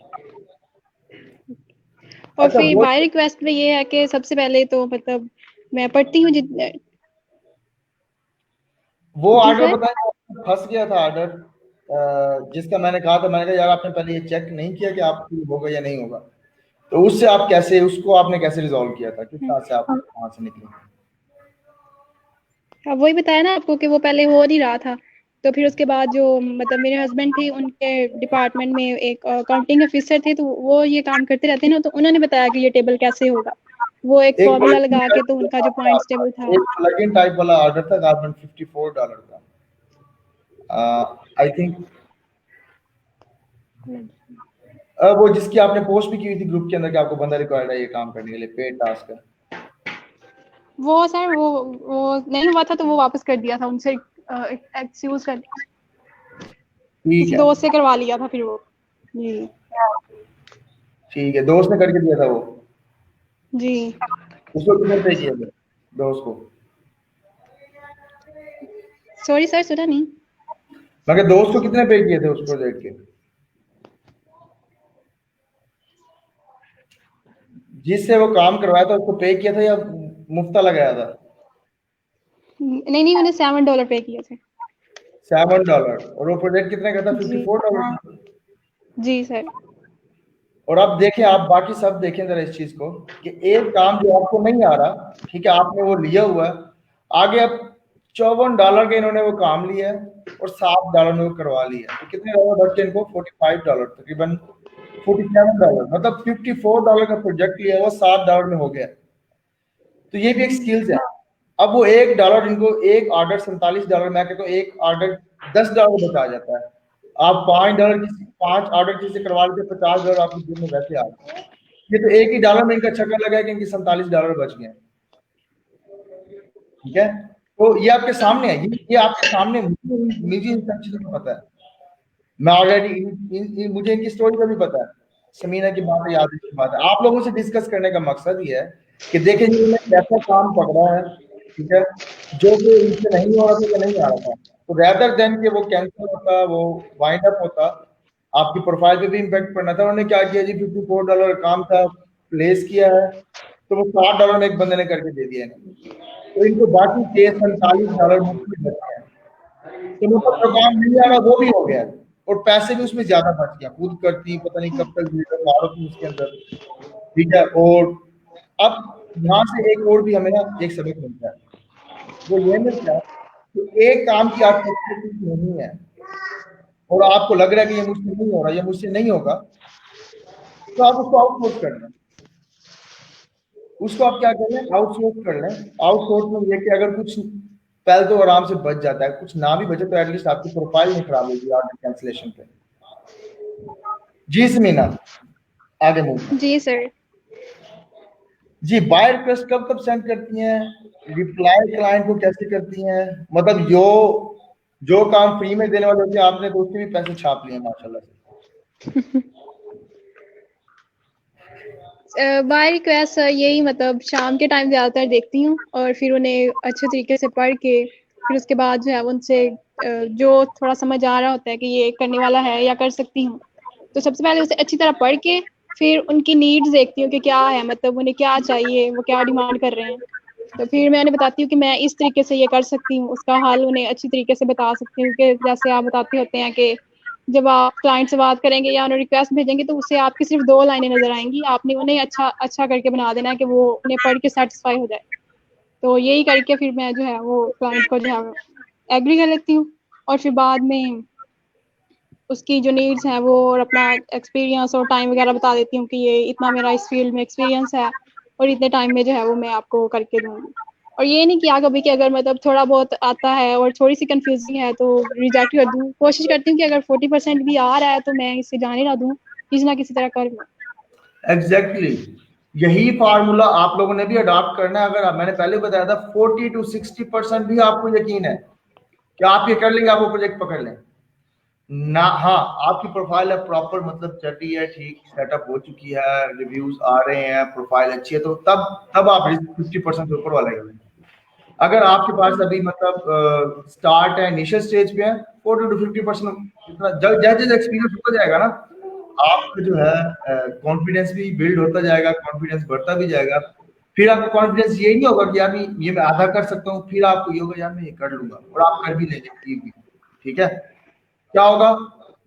Speaker 3: और
Speaker 1: अच्छा,
Speaker 3: फिर बाय रिक्वेस्ट में ये है कि सबसे पहले तो मतलब मैं पढ़ती हूँ
Speaker 1: वो
Speaker 3: जी
Speaker 1: ऑर्डर
Speaker 3: सर?
Speaker 1: बताया, फंस गया था ऑर्डर, जिसका मैंने कहा था, मैंने कहा यार आपने पहले ये चेक नहीं किया कि आप होगा या नहीं होगा। तो उससे आप कैसे, उसको आपने कैसे रिजॉल्व किया था, किस
Speaker 3: हुँ।
Speaker 1: तरह से आप वहां से निकले?
Speaker 3: अब वही बताया ना आपको कि वो पहले हो नहीं रहा था। तो फिर उसके बाद जो मतलब मेरे हस्बैंड थे, उनके डिपार्टमेंट में एक अकाउंटिंग ऑफिसर थे, तो वो ये काम करते रहते हैं ना, तो उन्होंने बताया कि ये टेबल कैसे होगा। वो एक
Speaker 1: एक
Speaker 3: फ़ॉर्मूला लगा के तो उनका जो पॉइंट्स टेबल था।
Speaker 1: प्लगइन टाइप वाला ऑर्डर था गारमेंट, $54 का, आई थिंक। वो जिसकी आपने पोस्ट भी की हुई थी ग्रुप के अंदर कि आपको बंदा रिक्वायर्ड है ये काम करने के लिए, पेड टास्क है।
Speaker 3: वो सर वो नहीं हुआ था तो वो वापस कर दिया था उनसे, एक्सक्यूज़ कर
Speaker 1: ठीक
Speaker 3: किसी
Speaker 1: है,
Speaker 3: दोस्त से करवा लिया था फिर वो। जी।
Speaker 1: ठीक है, दोस्त ने करके दिया था वो।
Speaker 3: जी।
Speaker 1: उसको कितने पे किया था दोस्त को?
Speaker 3: सॉरी सर, सुना नहीं।
Speaker 1: मगर दोस्त को कितने पे किए थे उस प्रोजेक्ट के? जिससे वो काम करवाया था उसको पे किया था या मुफ्ता लगाया था?
Speaker 3: नहीं नहीं, मैंने $7 पे किए थे।
Speaker 1: $7। और वो प्रोजेक्ट कितने का था?
Speaker 3: जी
Speaker 1: $54।
Speaker 3: जी सर।
Speaker 1: और अब देखें, आप बाकी सब देखें जरा इस चीज को कि एक काम जो आपको नहीं आ रहा, ठीक है, आपने वो लिया हुआ है, आगे अब $54 के इन्होंने वो काम लिया है और $7 में वो करवा लिया है। तो कितने डॉलर बच गए इनको? $45, तकरीबन $47, मतलब $54 का प्रोजेक्ट लिया हुआ $7 में हो गया। तो ये भी एक स्किल्स है। अब वो $1 इनको एक ऑर्डर $47, मैं कहता हूँ एक ऑर्डर $10 बचा जाता है। आप $5 ऑर्डर किसी से करवा लेते, $50 आपकी जेब में वैसे आ गए। ये तो एक ही डॉलर में इनका छक्का लगा है कि इनके $47 बच गए। ठीक है, तो ये आपके सामने है, ये आपके सामने, मुझे इन सब चीजों का पता है। मैं ऑलरेडी मुझे इनकी स्टोरी का भी पता है। समीना की बात है, याद की बात है। आप लोगों से डिस्कस करने का मकसद ये है कि देखें जी इन्होंने कैसा काम पकड़ा है, ठीक है, जो कि इनसे नहीं हो रहा था या नहीं आ रहा था। तो रेदर देन कि वो कैंसिल होता, वो वाइंड अप होता, आपकी प्रोफाइल पे भी इम्पैक्ट पड़ना था। उन्होंने क्या किया जी, $54 काम था, प्लेस किया है, तो वो $60 में एक बंदे ने करके दे दिया है। तो इनको बाकी $47 मुफ्त में बचे हैं। तो मतलब जो काम नहीं आ रहा वो भी हो गया और पैसे भी उसमें ज्यादा बच गया। खुद करती, पता नहीं कब तक वीडियो मारो तुम उसके अंदर, ठीक है। और अब यहाँ से एक और भी हमें ना एक सबक मिलता है, वो ये मिलता है कि एक काम की आपकी एक्सपर्टीज नहीं है और आपको लग रहा है कि ये मुझसे नहीं हो रहा, ये मुझसे नहीं होगा, तो आप उसको आउटसोर्स कर लें। उसको आप क्या कर लें? आउटसोर्स कर लें। आउटसोर्स में ये कि अगर कुछ पहले तो आराम से बच जाता है, कुछ ना भी बचे तो एटलीस्ट आपकी प्रोफाइल नहीं खराब होगी ऑर्डर कैंसिलेशन पे। जी समीना, आगे मूव।
Speaker 3: जी सर।
Speaker 1: जी, बाय रिक्वेस्ट कब कब सेंड करती हैं? रिप्लाई क्लाइंट को कैसे करती हैं? मतलब जो काम फ्री में देने वाले होते हैं आपने तो उसके भी पैसे छाप लिए माशाल्लाह से।
Speaker 3: बाय रिक्वेस्ट सर यही मतलब शाम के टाइम ज़्यादातर देखती हूँ और फिर उन्हें अच्छे तरीके से पढ़ के फिर उसके बाद जो है उनसे जो थोड़ा समझ आ रहा होता है कि ये करने वाला है या कर सकती हूँ, तो सबसे पहले उसे अच्छी तरह पढ़ के फिर उनकी नीड्स देखती हूँ कि क्या है, मतलब उन्हें क्या चाहिए, वो क्या डिमांड कर रहे हैं। तो फिर मैं उन्हें बताती हूँ कि मैं इस तरीके से ये कर सकती हूँ, उसका हल उन्हें अच्छी तरीके से बता सकती हूँ कि जैसे आप बताते होते हैं कि जब आप क्लाइंट से बात करेंगे या उन्हें रिक्वेस्ट भेजेंगे तो उससे आपकी सिर्फ 2 लाइनें नज़र आएँगी। आपने उन्हें अच्छा करके बना देना है कि वो उन्हें पढ़ के सैटिस्फाई हो जाए। तो यही करके फिर मैं जो है वो क्लाइंट को जो है एग्री कर लेती हूँ और फिर बाद में उसकी जो नीड्स हैं वो और अपना एक्सपीरियंस और टाइम वगैरह बता देती हूँ कि ये इतना मेरा इस फील्ड में एक्सपीरियंस है और इतने टाइम में जो है वो मैं आपको करके दूँगी। और ये नहीं किया कभी कि अगर मतलब थोड़ा बहुत आता है और थोड़ी-सी कन्फ्यूज़िंग है तो रिजेक्ट कर दूँ। कोशिश करती हूँ कि अगर 40% भी आ रहा है तो मैं इसे जाने ना दूँ, किसी ना किसी तरह कर लूँ।
Speaker 1: एग्जैक्टली यही फार्मूला आप लोगों ने भी अडॉप्ट करना है। अगर मैंने पहले बताया था 40 to 60% भी आपको यकीन है कि आप ये कर लेंगे, आप वो प्रोजेक्ट पकड़ लें ना। हाँ, आपकी प्रोफाइल अब प्रॉपर मतलब चल रही है, ठीक सेटअप हो चुकी है, रिव्यूज आ रहे हैं, प्रोफाइल अच्छी है, तो तब आप 50% से ऊपर वाले हैं। अगर आपके पास अभी मतलब स्टार्ट है, इनिशियल स्टेज पे है, 40 to 50% इतना जैसे एक्सपीरियंस होता जाएगा ना, आपका जो है कॉन्फिडेंस भी बिल्ड होता जाएगा, कॉन्फिडेंस बढ़ता भी जाएगा। फिर आपका कॉन्फिडेंस ये नहीं होगा कि यार ये मैं आधा कर सकता हूँ, फिर आपको ये होगा यार मैं ये कर लूंगा, और आप कर भी लेंगे। ठीक है, क्या होगा?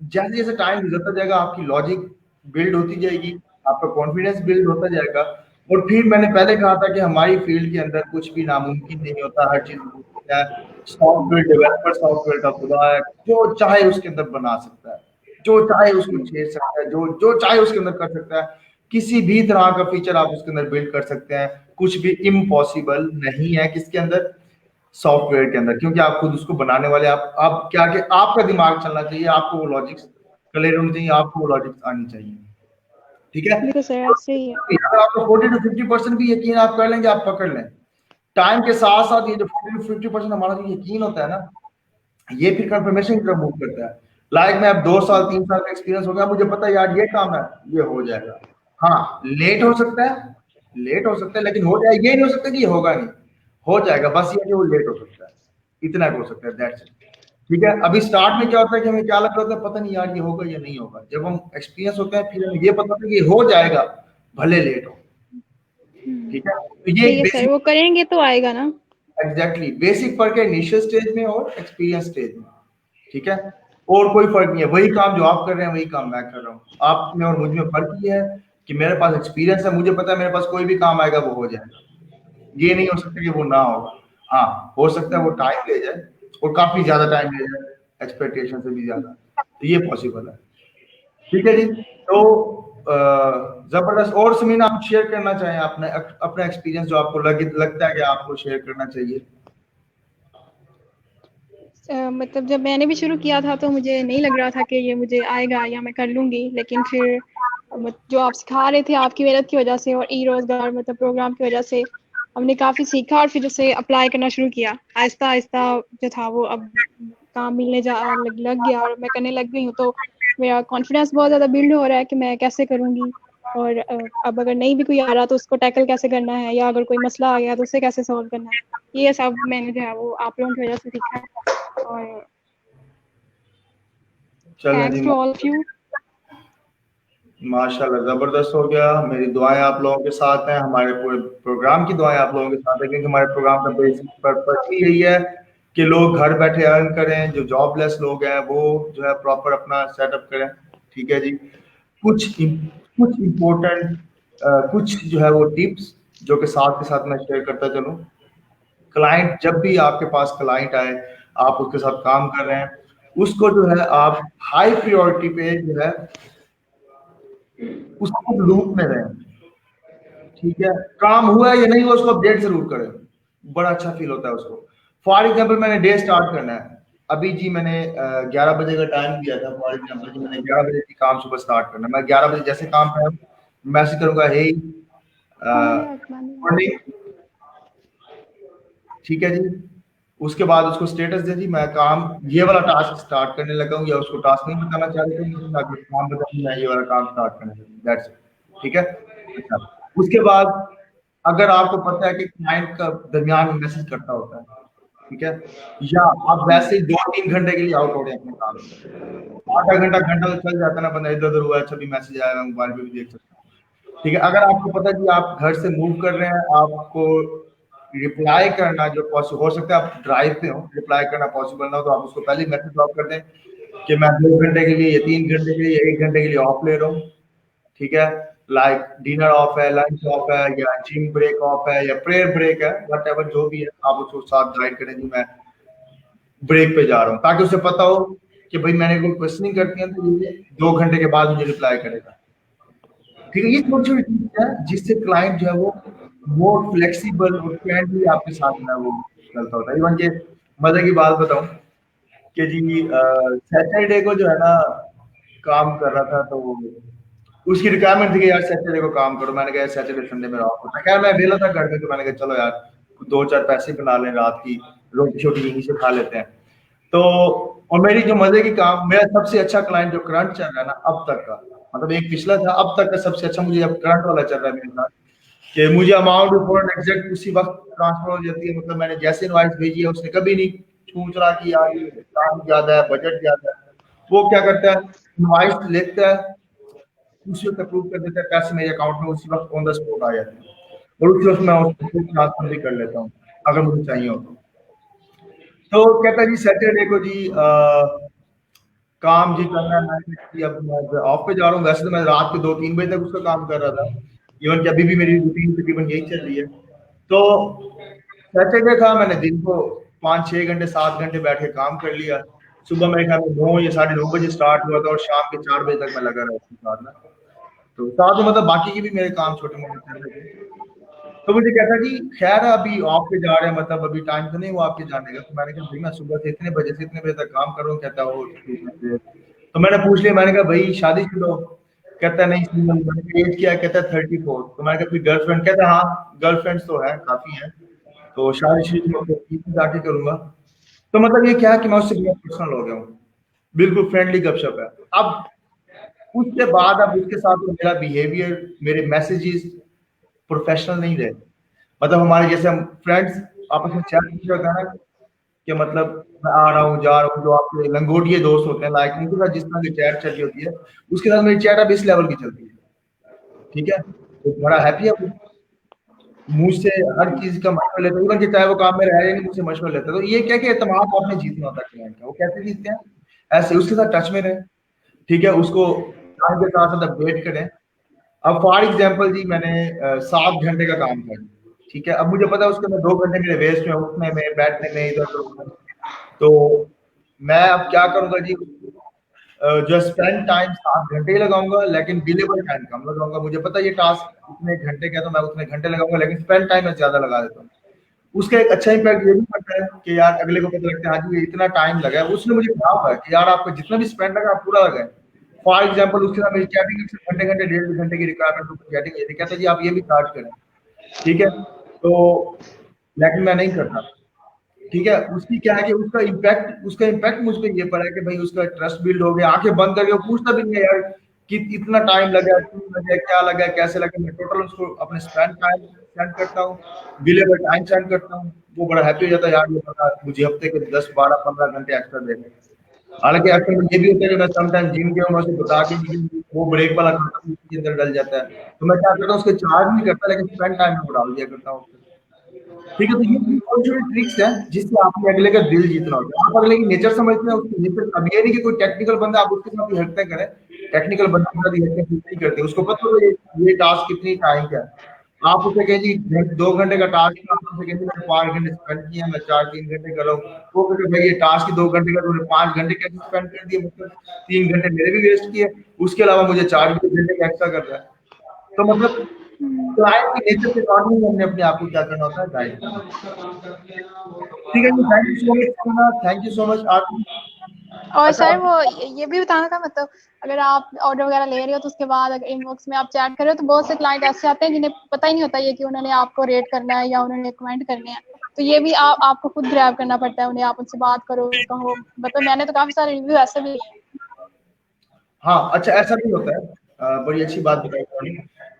Speaker 1: जैसे जैसे टाइम गुजरता जाएगा आपकी लॉजिक बिल्ड होती जाएगी, आपका कॉन्फिडेंस बिल्ड होता जाएगा। और फिर मैंने पहले कहा था कि हमारी फील्ड के अंदर कुछ भी नामुमकिन नहीं होता, हर चीज मुमकिन है। सॉफ्टवेयर डेवलपर सॉफ्टवेयर का खुदा है, जो चाहे उसके अंदर बना सकता है, जो चाहे उसको छेड़ सकता है, जो जो चाहे उसके अंदर कर सकता है। किसी भी तरह का फीचर आप उसके अंदर बिल्ड कर सकते हैं। कुछ भी इम्पॉसिबल नहीं है किसके अंदर? सॉफ्टवेयर के अंदर, क्योंकि आप खुद उसको बनाने वाले, आप क्या कि आपका दिमाग चलना चाहिए, आपको वो लॉजिक्स क्लियर होनी चाहिए, आपको वो लॉजिक्स आनी चाहिए। ठीक है,
Speaker 3: बिल्कुल सर, ऐसे ही है।
Speaker 1: अगर आपको 40 to 50% भी यकीन आप कर लेंगे, आप पकड़ लें। टाइम के साथ साथ ये जो 40 to 50% हमारा जो यकीन होता है ना, ये फिर कंफर्मेशन की तरफ मूव करता है। लाइक मैं अब 2 साल 3 साल का एक्सपीरियंस हो गया, मुझे पता है यार ये काम है, ये हो जाएगा। हाँ, लेट हो सकता है, लेकिन हो जाएगा। ये नहीं हो सकता कि ये होगा नहीं, हो जाएगा, बस ये कि वो लेट हो सकता है, इतना हो सकता है, दैट्स इट। ठीक है, अभी स्टार्ट में क्या होता है कि हमें क्या लग रहा होता है, पता नहीं यार ये होगा या नहीं होगा। जब हम एक्सपीरियंस होते हैं फिर हमें ये पता होता है कि ये हो जाएगा, भले लेट हो। ठीक है, तो ये
Speaker 3: सही है सर, वो करेंगे तो आएगा ना।
Speaker 1: एग्जैक्टली बेसिक फर्क है इनिशियल स्टेज में और एक्सपीरियंस स्टेज में। ठीक है, और कोई फर्क नहीं है, वही काम जो आप कर रहे हैं वही काम मैं कर रहा हूँ। आप में और मुझ में फर्क ये है कि मेरे पास एक्सपीरियंस है, मुझे पता है मेरे पास कोई भी काम आएगा वो हो जाएगा, ये नहीं हो सकता कि वो ना होगा। हाँ, हो सकता है वो टाइम ले जाए और काफी ज्यादा टाइम ले जाए, एक्सपेक्टेशन से भी ज्यादा, तो ये पॉसिबल है। ठीक है जी, तो जबरदस्त। और समीना, आप शेयर करना चाहें अपने अपना एक्सपीरियंस जो आपको लगता है कि आपको शेयर करना चाहिए।
Speaker 3: मतलब जब मैंने भी शुरू किया था तो मुझे नहीं लग रहा था कि ये मुझे आएगा या मैं कर लूँगी, लेकिन फिर जो आप सिखा रहे थे आपकी मेहनत की वजह से और ई-रोज़गार मतलब प्रोग्राम की वजह से हमने काफ़ी सीखा और फिर उसे अप्लाई करना शुरू किया। आहिस्ता-आहिस्ता जो था वो अब काम मिलने लग गया और मैं करने लग गई हूँ, तो मेरा कॉन्फिडेंस बहुत ज़्यादा बिल्ड हो रहा है कि मैं कैसे करूँगी और अब अगर नहीं भी कोई आ रहा तो उसको टैकल कैसे करना है, या अगर कोई मसला आ गया तो उसे कैसे सॉल्व करना है। ये सब मैंने जो है वो आप लोगों की वजह से सीखा है और
Speaker 1: चलें
Speaker 3: थैंक्स
Speaker 1: जी,
Speaker 3: टू ऑल ऑफ यू।
Speaker 1: माशाल्लाह जबरदस्त हो गया। मेरी दुआएं आप लोगों के साथ हैं, हमारे पूरे प्रोग्राम की दुआएं आप लोगों के साथ है, क्योंकि हमारे प्रोग्राम का बेसिक पर्पस ही यही है कि लोग घर बैठे अर्न करें, जो जॉबलेस लोग हैं वो जो है प्रॉपर अपना सेटअप करें। ठीक है जी, कुछ इम्पोर्टेंट कुछ जो है वो टिप्स जो कि साथ के साथ मैं शेयर करता चलूँ। क्लाइंट, जब भी आपके पास क्लाइंट आए, आप उसके साथ काम कर रहे हैं, उसको जो है आप हाई प्रायोरिटी पे जो है उसको लूप में रहें। ठीक है, काम हुआ है या नहीं हुआ उसको अपडेट जरूर करें, बड़ा अच्छा फील होता है उसको। फॉर एग्जाम्पल, मैंने डे स्टार्ट करना है अभी जी, मैंने 11 बजे का टाइम दिया था। फॉर एग्जाम्पल जी, मैंने 11 बजे की काम सुबह स्टार्ट करना है। मैं 11 बजे जैसे काम पे मैसेज करूंगा, हे मॉर्निंग। ठीक है जी, उसके बाद उसको स्टेटस दे दी, मैं काम ये वाला टास्क स्टार्ट करने लगा हूँ, या उसको टास्क नहीं बताना चाह रहे थे मुझे, मैं काम बता दूं मैं ये वाला काम स्टार्ट करने लगा हूँ, दैट्स इट। ठीक है, अच्छा। उसके बाद अगर आपको पता है कि क्लाइंट का दरमियान में मैसेज करता होता है, ठीक है, या आप वैसे ही 2-3 घंटे के लिए आउट हो रहे हैं अपने काम से, आधा घंटा घंटा तो चल जाता है ना, बंदा इधर उधर हुआ, अच्छा भी मैसेज आया, मैं मोबाइल पे भी देख सकता हूँ। ठीक है, अगर आपको पता है कि आप घर से मूव कर रहे हैं, आपको रिप्लाई करना जो हो सकता है आप ड्राइव पे हो, रिप्लाई करना पॉसिबल ना हो, तो आप उसको पहले मैसेज ड्रॉप कर दें कि मैं 2 घंटे के लिए या 3 घंटे के लिए या 1 घंटे के लिए ऑफ ले रहा हूँ। ठीक है, लाइक डिनर ऑफ है, लंच ऑफ है, या जिम ब्रेक ऑफ है, या प्रेयर ब्रेक है, व्हाटएवर जो भी है, आप उसको साथ गाइड करें कि मैं ब्रेक पे जा रहा हूँ, ताकि उसे पता हो कि भाई मैंने कोई क्वेश्चनिंग करती है तो ये 2 घंटे के बाद मुझे रिप्लाई करेगा। ठीक है, ये छोटी छोटी चीज है जिससे क्लाइंट जो है वो मोर फ्लेक्सिबल और फ्रेंडली आपके साथ में वो चलता होता है। इवन के मजे की बात बताऊं कि जी सैटरडे को जो है ना काम कर रहा था, तो उसकी रिक्वायरमेंट थी कि यार सैटरडे को काम करो। मैंने कहा सैटरडे संडे मेरा ऑफ होता है, खैर मैं वेला था घर में, तो मैंने कहा चलो यार 2-4 पैसे बना लें, रात की रोटी छोटी यहीं से खा लेते हैं। तो और मेरी जो मजे की काम, मेरा सबसे अच्छा क्लाइंट जो करंट चल रहा है ना अब तक का, मतलब एक पिछला था, अब तक का सबसे अच्छा मुझे अब करंट वाला चल रहा है मेरे साथ, कि मुझे अमाउंट फॉरन एग्जैक्ट उसी वक्त ट्रांसफर हो जाती है। मतलब मैंने जैसे इनवॉइस भेजी है, उसने कभी नहीं पूछ रहा कि यार ये काम ज्यादा है, बजट ज्यादा है। वो क्या करता है, इनवॉइस लिखता है, उसी वक्त अप्रूव कर देता है, पैसे मेरे अकाउंट में उसी वक्त ऑन द स्पॉट आ जाते हैं, और उसी वक्त मैं उसको ट्रांसफर भी कर लेता हूँ अगर मुझे चाहिए हो तो कहता है जी सैटरडे को जी काम जी करना है। मैंने अब मैं ऑफ पे जा रहा हूँ, वैसे तो मैं रात के 2-3 बजे तक उसका काम कर रहा था, इवन कि अभी भी मेरी रूटीन तकरीबन यही चल रही है। तो सैटरडे था, मैंने दिन को 5-6 घंटे 7 घंटे बैठ के काम कर लिया। सुबह मेरे ख्याल में 9 या 9:30 बजे स्टार्ट हुआ था, और शाम के 4 बजे तक मैं लगा रहा उसके साथ में। तो साथ में मतलब बाकी के भी मेरे काम छोटे मोटे चल रहे थे। तो मुझे कहता कि खैर अभी ऑफ पे जा रहे हैं, मतलब अभी टाइम तो नहीं हुआ आपके जाने का। तो मैंने कहा भाई मैं सुबह से इतने बजे से इतने बजे तक काम कर रहा हूँ। कहता वो ठीक है। तो मैंने पूछ लिया, मैंने कहा भाई शादीशुदा हो? कहता नहीं सिंगल। मैंने कहा एज क्या है? कहता 34। तो मैंने कहा कोई गर्लफ्रेंड? कहता हाँ गर्लफ्रेंड्स तो है, काफी है, तो शादीशुदा जाके करूंगा। तो मतलब ये क्या है कि मैं उससे बहुत पर्सनल हो गया हूँ, बिल्कुल फ्रेंडली गपशप है। अब उसके बाद अब उसके साथ मेरा बिहेवियर, मेरे मैसेजेस प्रोफेशनल नहीं रहे। मतलब हमारे जैसे हम फ्रेंड्स आपस में चैट होता है ना, कि मतलब मैं आ रहा हूँ जा रहा हूँ, जो आपके लंगोटिए दोस्त होते हैं, लाइक उनके साथ जिस तरह की चैट चल रही होती है, उसके साथ मेरी चैट अब इस लेवल की चलती है। ठीक है, तो बड़ा हैप्पी है। मुझसे हर चीज का मशवरा लेते हैं, इवन कि चाहे वो काम में रहे या नहीं, मुझसे मशवरा लेते हैं। तो ये क्या कि एतमाद आपने जीतना होता है क्लाइंट का। वो कैसे जीतते हैं? ऐसे उसके साथ टच में रहे, ठीक है, उसको टाइम के साथ साथ अपडेट करें। अब फॉर एग्जाम्पल जी मैंने 7 घंटे का काम किया, ठीक है, अब मुझे पता है उसके अंदर 2 घंटे मेरे वेस्ट में, उठने में, बैठने में, इधर उधर। तो मैं अब क्या करूंगा जी, जो स्पेंड टाइम 7 घंटे ही लगाऊंगा, लेकिन बिलेबल टाइम कम लगाऊंगा। मुझे पता है ये टास्क इतने घंटे का है, तो मैं उतने घंटे लगाऊंगा, लेकिन स्पेंड टाइम मैं ज्यादा लगा देता हूँ। उसका एक अच्छा इम्पैक्ट ये भी पड़ता है कि यार अगले को पता लगता है हाँ जी ये इतना टाइम लगा है। उसने मुझे कहा हुआ है कि यार आपको जितना भी स्पेंड लगा आप पूरा लगाए। फॉर एग्जाम्पल उसके साथ मेरी चैटिंग घंटे घंटे 1.5 घंटे की रिक्वायरमेंट, चैटिंग ये कहता है जी आप ये भी चार्ज करें, ठीक है, तो लेकिन मैं नहीं करता, ठीक है। उसकी क्या है कि उसका इम्पैक्ट मुझ पर ये पड़ा है कि भाई उसका ट्रस्ट बिल्ड हो गया। आंखें बंद करके वो पूछता भी नहीं है यार कि इतना टाइम लगा, क्यों लगा, क्या लगा, कैसे लगा। मैं टोटल उसको अपने स्पेंड टाइम सेंड करता हूँ, बिलेबल टाइम सेंड करता हूँ। वो बड़ा हैप्पी हो जाता है, यार ये पता मुझे हफ्ते के 10 12 15 घंटे एक्स्ट्रा दे रहे हैं। हालांकि अक्सर में ये भी होता है कि मैं समटाइम जिम गया हूँ, मैं उसे बता के वो ब्रेक वाला काम उसके अंदर डल जाता है, तो मैं क्या करता हूँ उसके चार्ज नहीं करता, लेकिन स्पेंड टाइम में डाल दिया करता हूँ। ठीक है, तो ये छोटी-छोटी ट्रिक्स हैं जिससे आपने अगले का दिल जीतना होता है। आप अगले की नेचर समझते हैं, उसकी नेचर। अब ये नहीं कि कोई टेक्निकल बंदा आप उसके साथ भी हरकतें करें, टेक्निकल बंदा के साथ हरकतें नहीं करते। उसको पता है ये टास्क कितनी टाइम का है। आप उसे कहें जी 2 घंटे का टास्क है, आप उसे कहें जी मैंने 5 घंटे स्पेंड किए, मैं 4 3 घंटे कर रहा हूँ। वो कहेगा भाई ये टास्क ही 2 घंटे का, तूने 5 घंटे कैसे स्पेंड कर दिए, मतलब 3 घंटे मेरे भी वेस्ट किए, उसके अलावा मुझे 4 घंटे का एक्स्ट्रा कर रहा है। तो मतलब क्लाइंट की नेचर के अकॉर्डिंग हमने अपने आप को क्या करना होता है, गाइड करना होता है। ठीक है जी, thank you so much, thank you so much आप।
Speaker 3: और
Speaker 1: अच्छा
Speaker 3: सर वो ये भी बताना था, मतलब अगर आप ऑर्डर वगैरह ले रहे हो तो उसके बाद अगर इनबॉक्स में आप चैट कर रहे हो तो बहुत से क्लाइंट ऐसे आते हैं जिन्हें पता ही नहीं होता ये कि उन्होंने आपको रेट करना है या उन्होंने कमेंट करने हैं। तो ये भी आपको खुद ग्रैब करना पड़ता है उन्हें, आप उनसे बात करो, कहो। मतलब मैंने तो काफी सारे रिव्यू ऐसे भी लिए हैं।
Speaker 1: हाँ, अच्छा ऐसा भी होता है, बड़ी अच्छी बात बताई आपने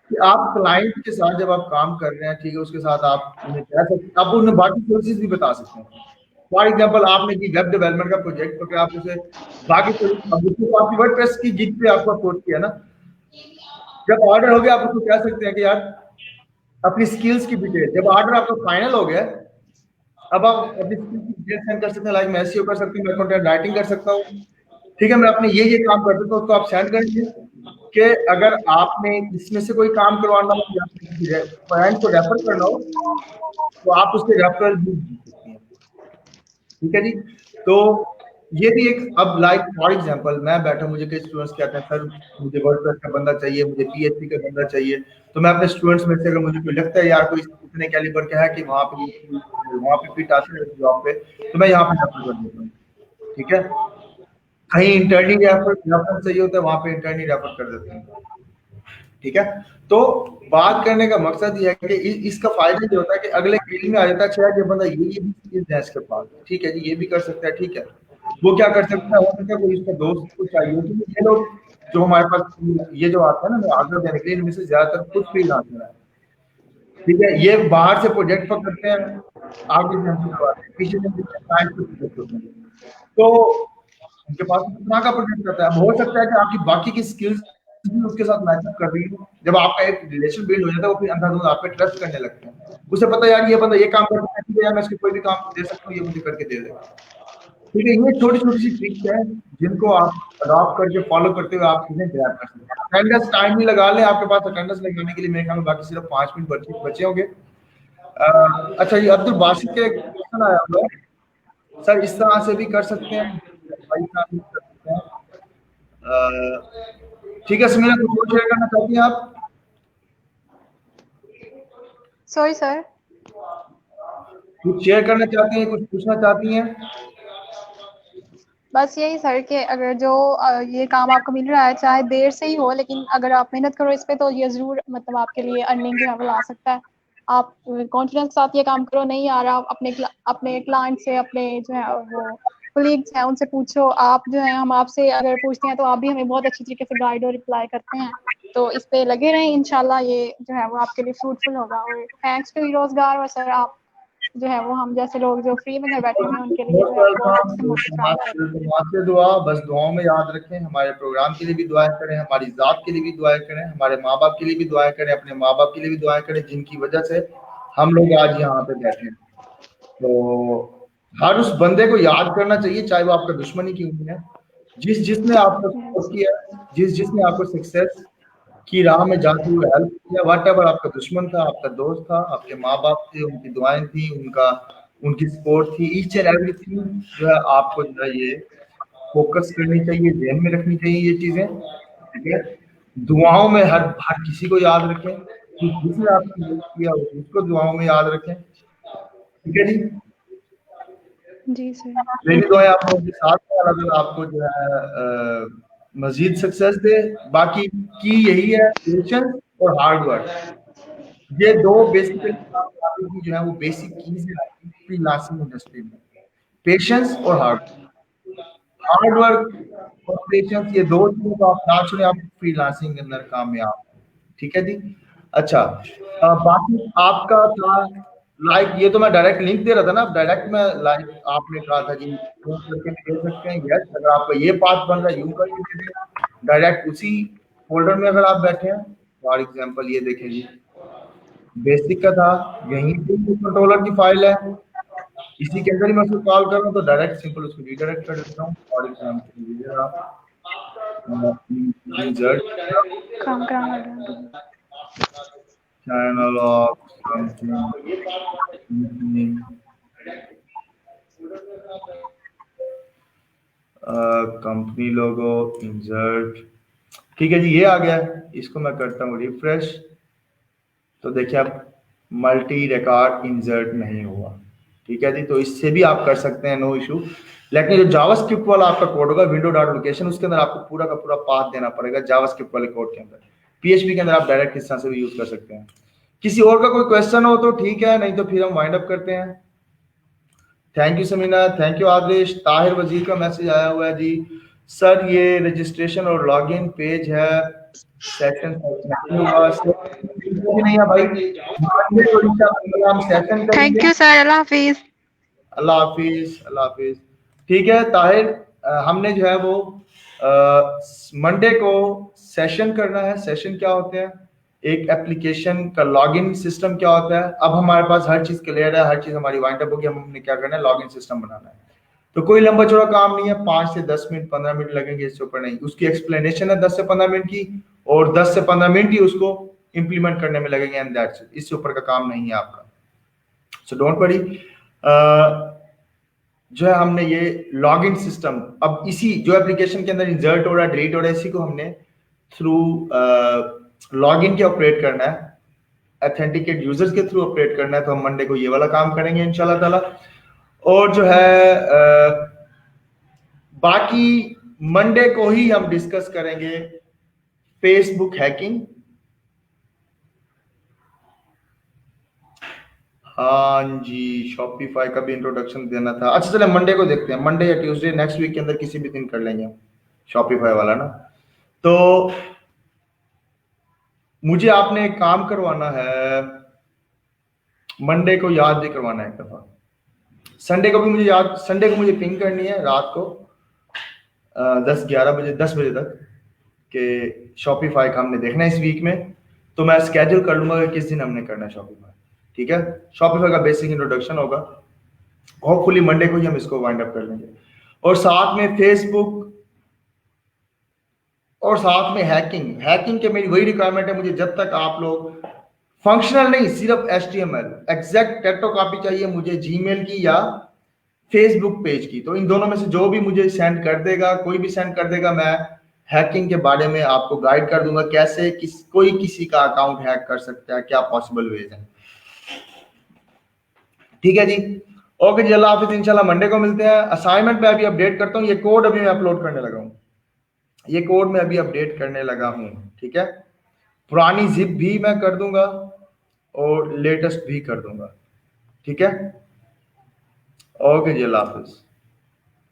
Speaker 1: कि आप क्लाइंट के साथ जब आप काम कर रहे हैं, ठीक है, उसके साथ आप उन्हें कह सकते, आप उन्हें बाकी सर्विसेज भी बता सकते हैं। फॉर एग्जाम्पल आपने की वेब डेवलपमेंट का प्रोजेक्ट, तो क्या आप उसे बाकी तो आपकी वर्डप्रेस की जिस पे आपको अप्रोच किया ना, जब ऑर्डर हो गया आप उसको कह सकते हैं कि यार अपनी स्किल्स की डिटेल, जब ऑर्डर आपका फाइनल हो गया, अब आप अपनी स्किल्स की डिटेल सेंड कर सकते हैं, लाइक मैं एसईओ कर सकती हूँ, मैं कंटेंट राइटिंग कर सकता हूँ, ठीक है, मैं अपने ये काम कर सकता हूँ, उसको आप सेंड करेंगे कि अगर आपने इसमें से कोई काम करवाना हो या किसी क्लाइंट को रेफर करना हो तो आप उसके रेफरल भी दे सकते हैं, ठीक है जी। तो ये भी एक, अब लाइक फॉर एग्जांपल मैं बैठा, मुझे कई स्टूडेंट्स कहते हैं सर मुझे वर्डप्रेस का बंदा चाहिए, मुझे पीएचपी का बंदा चाहिए, तो मैं अपने स्टूडेंट्स में से अगर मुझे कोई लगता है यार कोई इतने कैलिबर का है कि वहाँ पे फिट आते हैं जॉब पे, तो मैं यहाँ पे रेफर कर देता हूँ, ठीक है। कहीं इंटरनी रेफर चाहिए होता है, वहां पे इंटरनी रेफर कर देते हैं, ठीक है। तो बात करने का मकसद ये है कि इसका फायदा ये होता है कि अगले फील्ड में आ जाता है, शायद ये बंदा ये भी स्किल्स है इसके पास, ठीक है जी, ये भी कर सकता है, ठीक है। वो क्या कर सकता है, हो सकता है कोई इसका दोस्त को चाहिए, तो ये लोग जो हमारे पास ये जो आते हैं ना आगे देने के लिए, इनमें से ज्यादातर खुद फ्रीलांसर है, ठीक है। ये बाहर से प्रोजेक्ट पकड़ते हैं, आगे से हमसे करवाते हैं, पीछे से क्लाइंट को प्रोजेक्ट होते हैं, तो उनके पास कितना का प्रोजेक्ट रहता है। हो सकता है कि आपकी बाकी की स्किल्स भी उसके साथ मैचअप कर रही हो, जब आपका एक रिलेशन बिल्ड हो जाता है वो फिर अंधाधुंध आप पे ट्रस्ट करने लगते हैं। उसे पता है यार ये बंदा ये काम करता है, ठीक है यार मैं इसको कोई भी काम दे सकता हूँ, ये मुझे करके दे देगा, ठीक है। ये छोटी छोटी सी ट्रिक्स है जिनको आप अडॉप्ट करके फॉलो करते हुए आप चीजें ग्रैब कर सकते हैं। अटेंडेंस टाइम भी लगा लें, आपके पास अटेंडेंस लगाने के लिए मेरे ख्याल में बाकी सिर्फ 5 मिनट बचे होंगे। अच्छा ये अब्दुल बासित के क्वेश्चन आया हुआ है, सर इस तरह से भी कर सकते हैं, भाई साहब भी कर सकते हैं। ठीक है समीरा, कुछ और शेयर करना चाहती हैं आप?
Speaker 3: Sorry sir.
Speaker 1: कुछ शेयर करना चाहती हैं, कुछ पूछना चाहती हैं?
Speaker 3: बस यही सर कि अगर जो ये काम आपको मिल रहा है चाहे देर से ही हो, लेकिन अगर आप मेहनत करो इस पे तो ये ज़रूर मतलब आपके लिए अर्निंग जो है वो ला सकता है। आप कॉन्फिडेंस के साथ ये काम करो, नहीं आ रहा अपने क्लाइंट से, अपने जो है वो कोलीग्स हैं उनसे पूछो। आप जो है हम आपसे अगर पूछते हैं तो आप भी हमें बहुत अच्छी तरीके से गाइड और रिप्लाई करते हैं। तो इस पे लगे रहें, इंशाल्लाह ये जो है वो आपके लिए फ्रूटफुल होगा। और थैंक्स टू रोजगार, और सर आप जो है वो हम जैसे लोग जो फ्री में घर बैठे हुए हैं उनके लिए जो है वो बहुत अच्छे से मुफ्त काम कर रहे हैं।
Speaker 1: से दुआ, बस दुआओं में याद रखें, हमारे प्रोग्राम के लिए भी दुआएं करें, हमारी जात के लिए भी दुआएं करें, हमारे माँ बाप के लिए भी दुआएं करें, अपने माँ बाप के लिए भी दुआएं करें जिनकी वजह से हम लोग आज यहाँ पे बैठे हैं। तो हर उस बंदे को याद करना चाहिए, चाहे वो आपका दुश्मन ही क्यों नहीं है, जिसने आपको सपोर्ट किया, जिसने आपको सक्सेस की राह में जाते हुए हेल्प किया, वट एवर, आपका दुश्मन था, आपका दोस्त था, आपके माँ बाप थे, उनकी दुआएं थी, उनकी सपोर्ट थी, ईच एंड एवरीथिंग जो है आपको जो है ये फोकस करनी चाहिए, ध्यान में रखनी चाहिए ये चीजें, ठीक है। दुआओं में हर हर किसी को याद रखें, जिसने आपकी हेल्प किया उसको दुआओं में याद रखें, ठीक है जी।
Speaker 3: जी सर।
Speaker 1: मेरी दुआएं आप लोगों के साथ हैं, अल्लाह ताला आपको जो है मजीद सक्सेस दे। बाकी की यही है, पेशेंस और हार्ड वर्क, ये दो बेसिकली कामयाबी की जो है वो बेसिक कीज है फ्रीलांसिंग इंडस्ट्री में, पेशेंस और हार्ड वर्क और पेशेंस, ये दो चीजों को आप ना चुने, आप फ्रीलांसिंग के अंदर कामयाब, ठीक है जी। अच्छा, बाकी आपका था लाइक, ये तो मैं डायरेक्ट लिंक दे रहा था ना, अब डायरेक्ट में लाइक आपने कहा था कि फोन करके दे सकते हैं, यस, अगर आपका ये पाथ बन रहा है यूं करके दे दें डायरेक्ट उसी फोल्डर में अगर आप बैठे हैं। फॉर एग्जांपल ये देखें जी, बेसिक का था, यहीं पे कंट्रोलर की फाइल है, इसी के अंदर ही मैं उसको कॉल कर रहा हूँ, तो डायरेक्ट सिंपल उसको रीडायरेक्ट कर देता हूँ। फॉर एग्जांपल
Speaker 3: काम कराना लगा।
Speaker 1: Channel of company logo insert, ठीक है जी, ये आ गया। इसको मैं करता हूँ रिफ्रेश, तो देखिए अब मल्टी रिकॉर्ड इंसर्ट नहीं हुआ, ठीक है जी। तो इससे भी आप कर सकते हैं, नो इशू। लेकिन जो जावास्क्रिप्ट वाला आपका कोड होगा विंडो डॉट लोकेशन, उसके अंदर आपको पूरा का पूरा पाथ देना पड़ेगा जावास्क्रिप्ट वाले कोड के अंदर। पीएचपी के अंदर आप डायरेक्ट इस तरह से भी यूज कर सकते हैं। किसी और का कोई क्वेश्चन हो तो ठीक है, नहीं तो फिर हम वाइंड अप करते हैं। Thank you Samina, thank you Adish. Tahir Wazir का मैसेज आया हुआ है जी, सर ये रजिस्ट्रेशन और लॉगिन पेज है, सेशन नहीं है भाई, हम सेशन
Speaker 3: थैंक
Speaker 1: करेंगे।
Speaker 3: यू सर, अल्लाह हाफिज।
Speaker 1: अल्लाह हाफिज, अल्लाह हाफिज। ठीक है ताहिर, हमने जो है वो मंडे को सेशन करना है। सेशन क्या होते हैं, एक एप्लीकेशन का लॉगिन सिस्टम क्या होता है। अब हमारे पास हर चीज क्लियर है, हर चीज हमारी वाइंड अप होगी, हमने क्या करना है, लॉगिन सिस्टम बनाना है। तो कोई लंबा चौड़ा काम नहीं है, 5 से 10 मिनट 15 मिनट लगेंगे, इससे ऊपर नहीं। उसकी एक्सप्लेनेशन है 10 से 15 मिनट की, और 10 से 15 मिनट ही उसको इंप्लीमेंट करने में लगेंगे, एंड दैट्स इट। इससे ऊपर का काम नहीं है आपका, सो डोंट वरी। जो है हमने ये लॉगिन सिस्टम, अब इसी जो एप्लीकेशन के अंदर इंसर्ट हो रहा है, डिलीट हो रहा है, इसी को हमने थ्रू लॉगिन के ऑपरेट करना है, ऑथेंटिकेट यूजर्स के थ्रू ऑपरेट करना है। तो हम मंडे को ये वाला काम करेंगे इंशाल्लाह ताला। और जो है बाकी मंडे को ही हम डिस्कस करेंगे फेसबुक हैकिंग। हाँ जी, शॉपिफाई का भी इंट्रोडक्शन देना था। अच्छा चले मंडे को देखते हैं, मंडे या ट्यूसडे नेक्स्ट वीक के अंदर किसी भी दिन कर लेंगे शॉपिफाई वाला ना। तो मुझे आपने एक काम करवाना है, मंडे को याद भी करवाना है एक दफा, संडे को भी मुझे याद, संडे को मुझे पिंग करनी है रात को 10-11 बजे 10 बजे तक कि शॉपिफाई का हमने देखना है इस वीक में। तो मैं स्केड्यूल कर लूंगा कि किस दिन हमने करना है शॉपिफाई, ठीक है। शॉपिफाई का बेसिक इंट्रोडक्शन होगा, होपफुली मंडे को ही हम इसको वाइंड अप कर लेंगे। और साथ में फेसबुक, और साथ में हैकिंग। हैकिंग के मेरी वही रिक्वायरमेंट है, मुझे जब तक आप लोग फंक्शनल नहीं, सिर्फ HTML एग्जैक्ट टेक्टो कॉपी चाहिए मुझे, जीमेल की या फेसबुक पेज की। तो इन दोनों में से जो भी मुझे सेंड कर देगा, कोई भी सेंड कर देगा, मैं हैकिंग के बारे में आपको गाइड कर दूंगा, कैसे कोई किसी का अकाउंट हैक कर सकता है, क्या पॉसिबल वेज है, ठीक है जी। ओके जी, अल्लाह हाफिज, इंशाल्लाह मंडे को मिलते हैं। असाइनमेंट में अभी अपडेट करता हूँ, ये कोड अभी मैं अपलोड करने लगा हूँ, ये कोड मैं अभी अपडेट करने लगा हूँ, ठीक है। पुरानी जिप भी मैं कर दूंगा और लेटेस्ट भी कर दूंगा, ठीक है। ओके जी, अल्लाह हाफिज।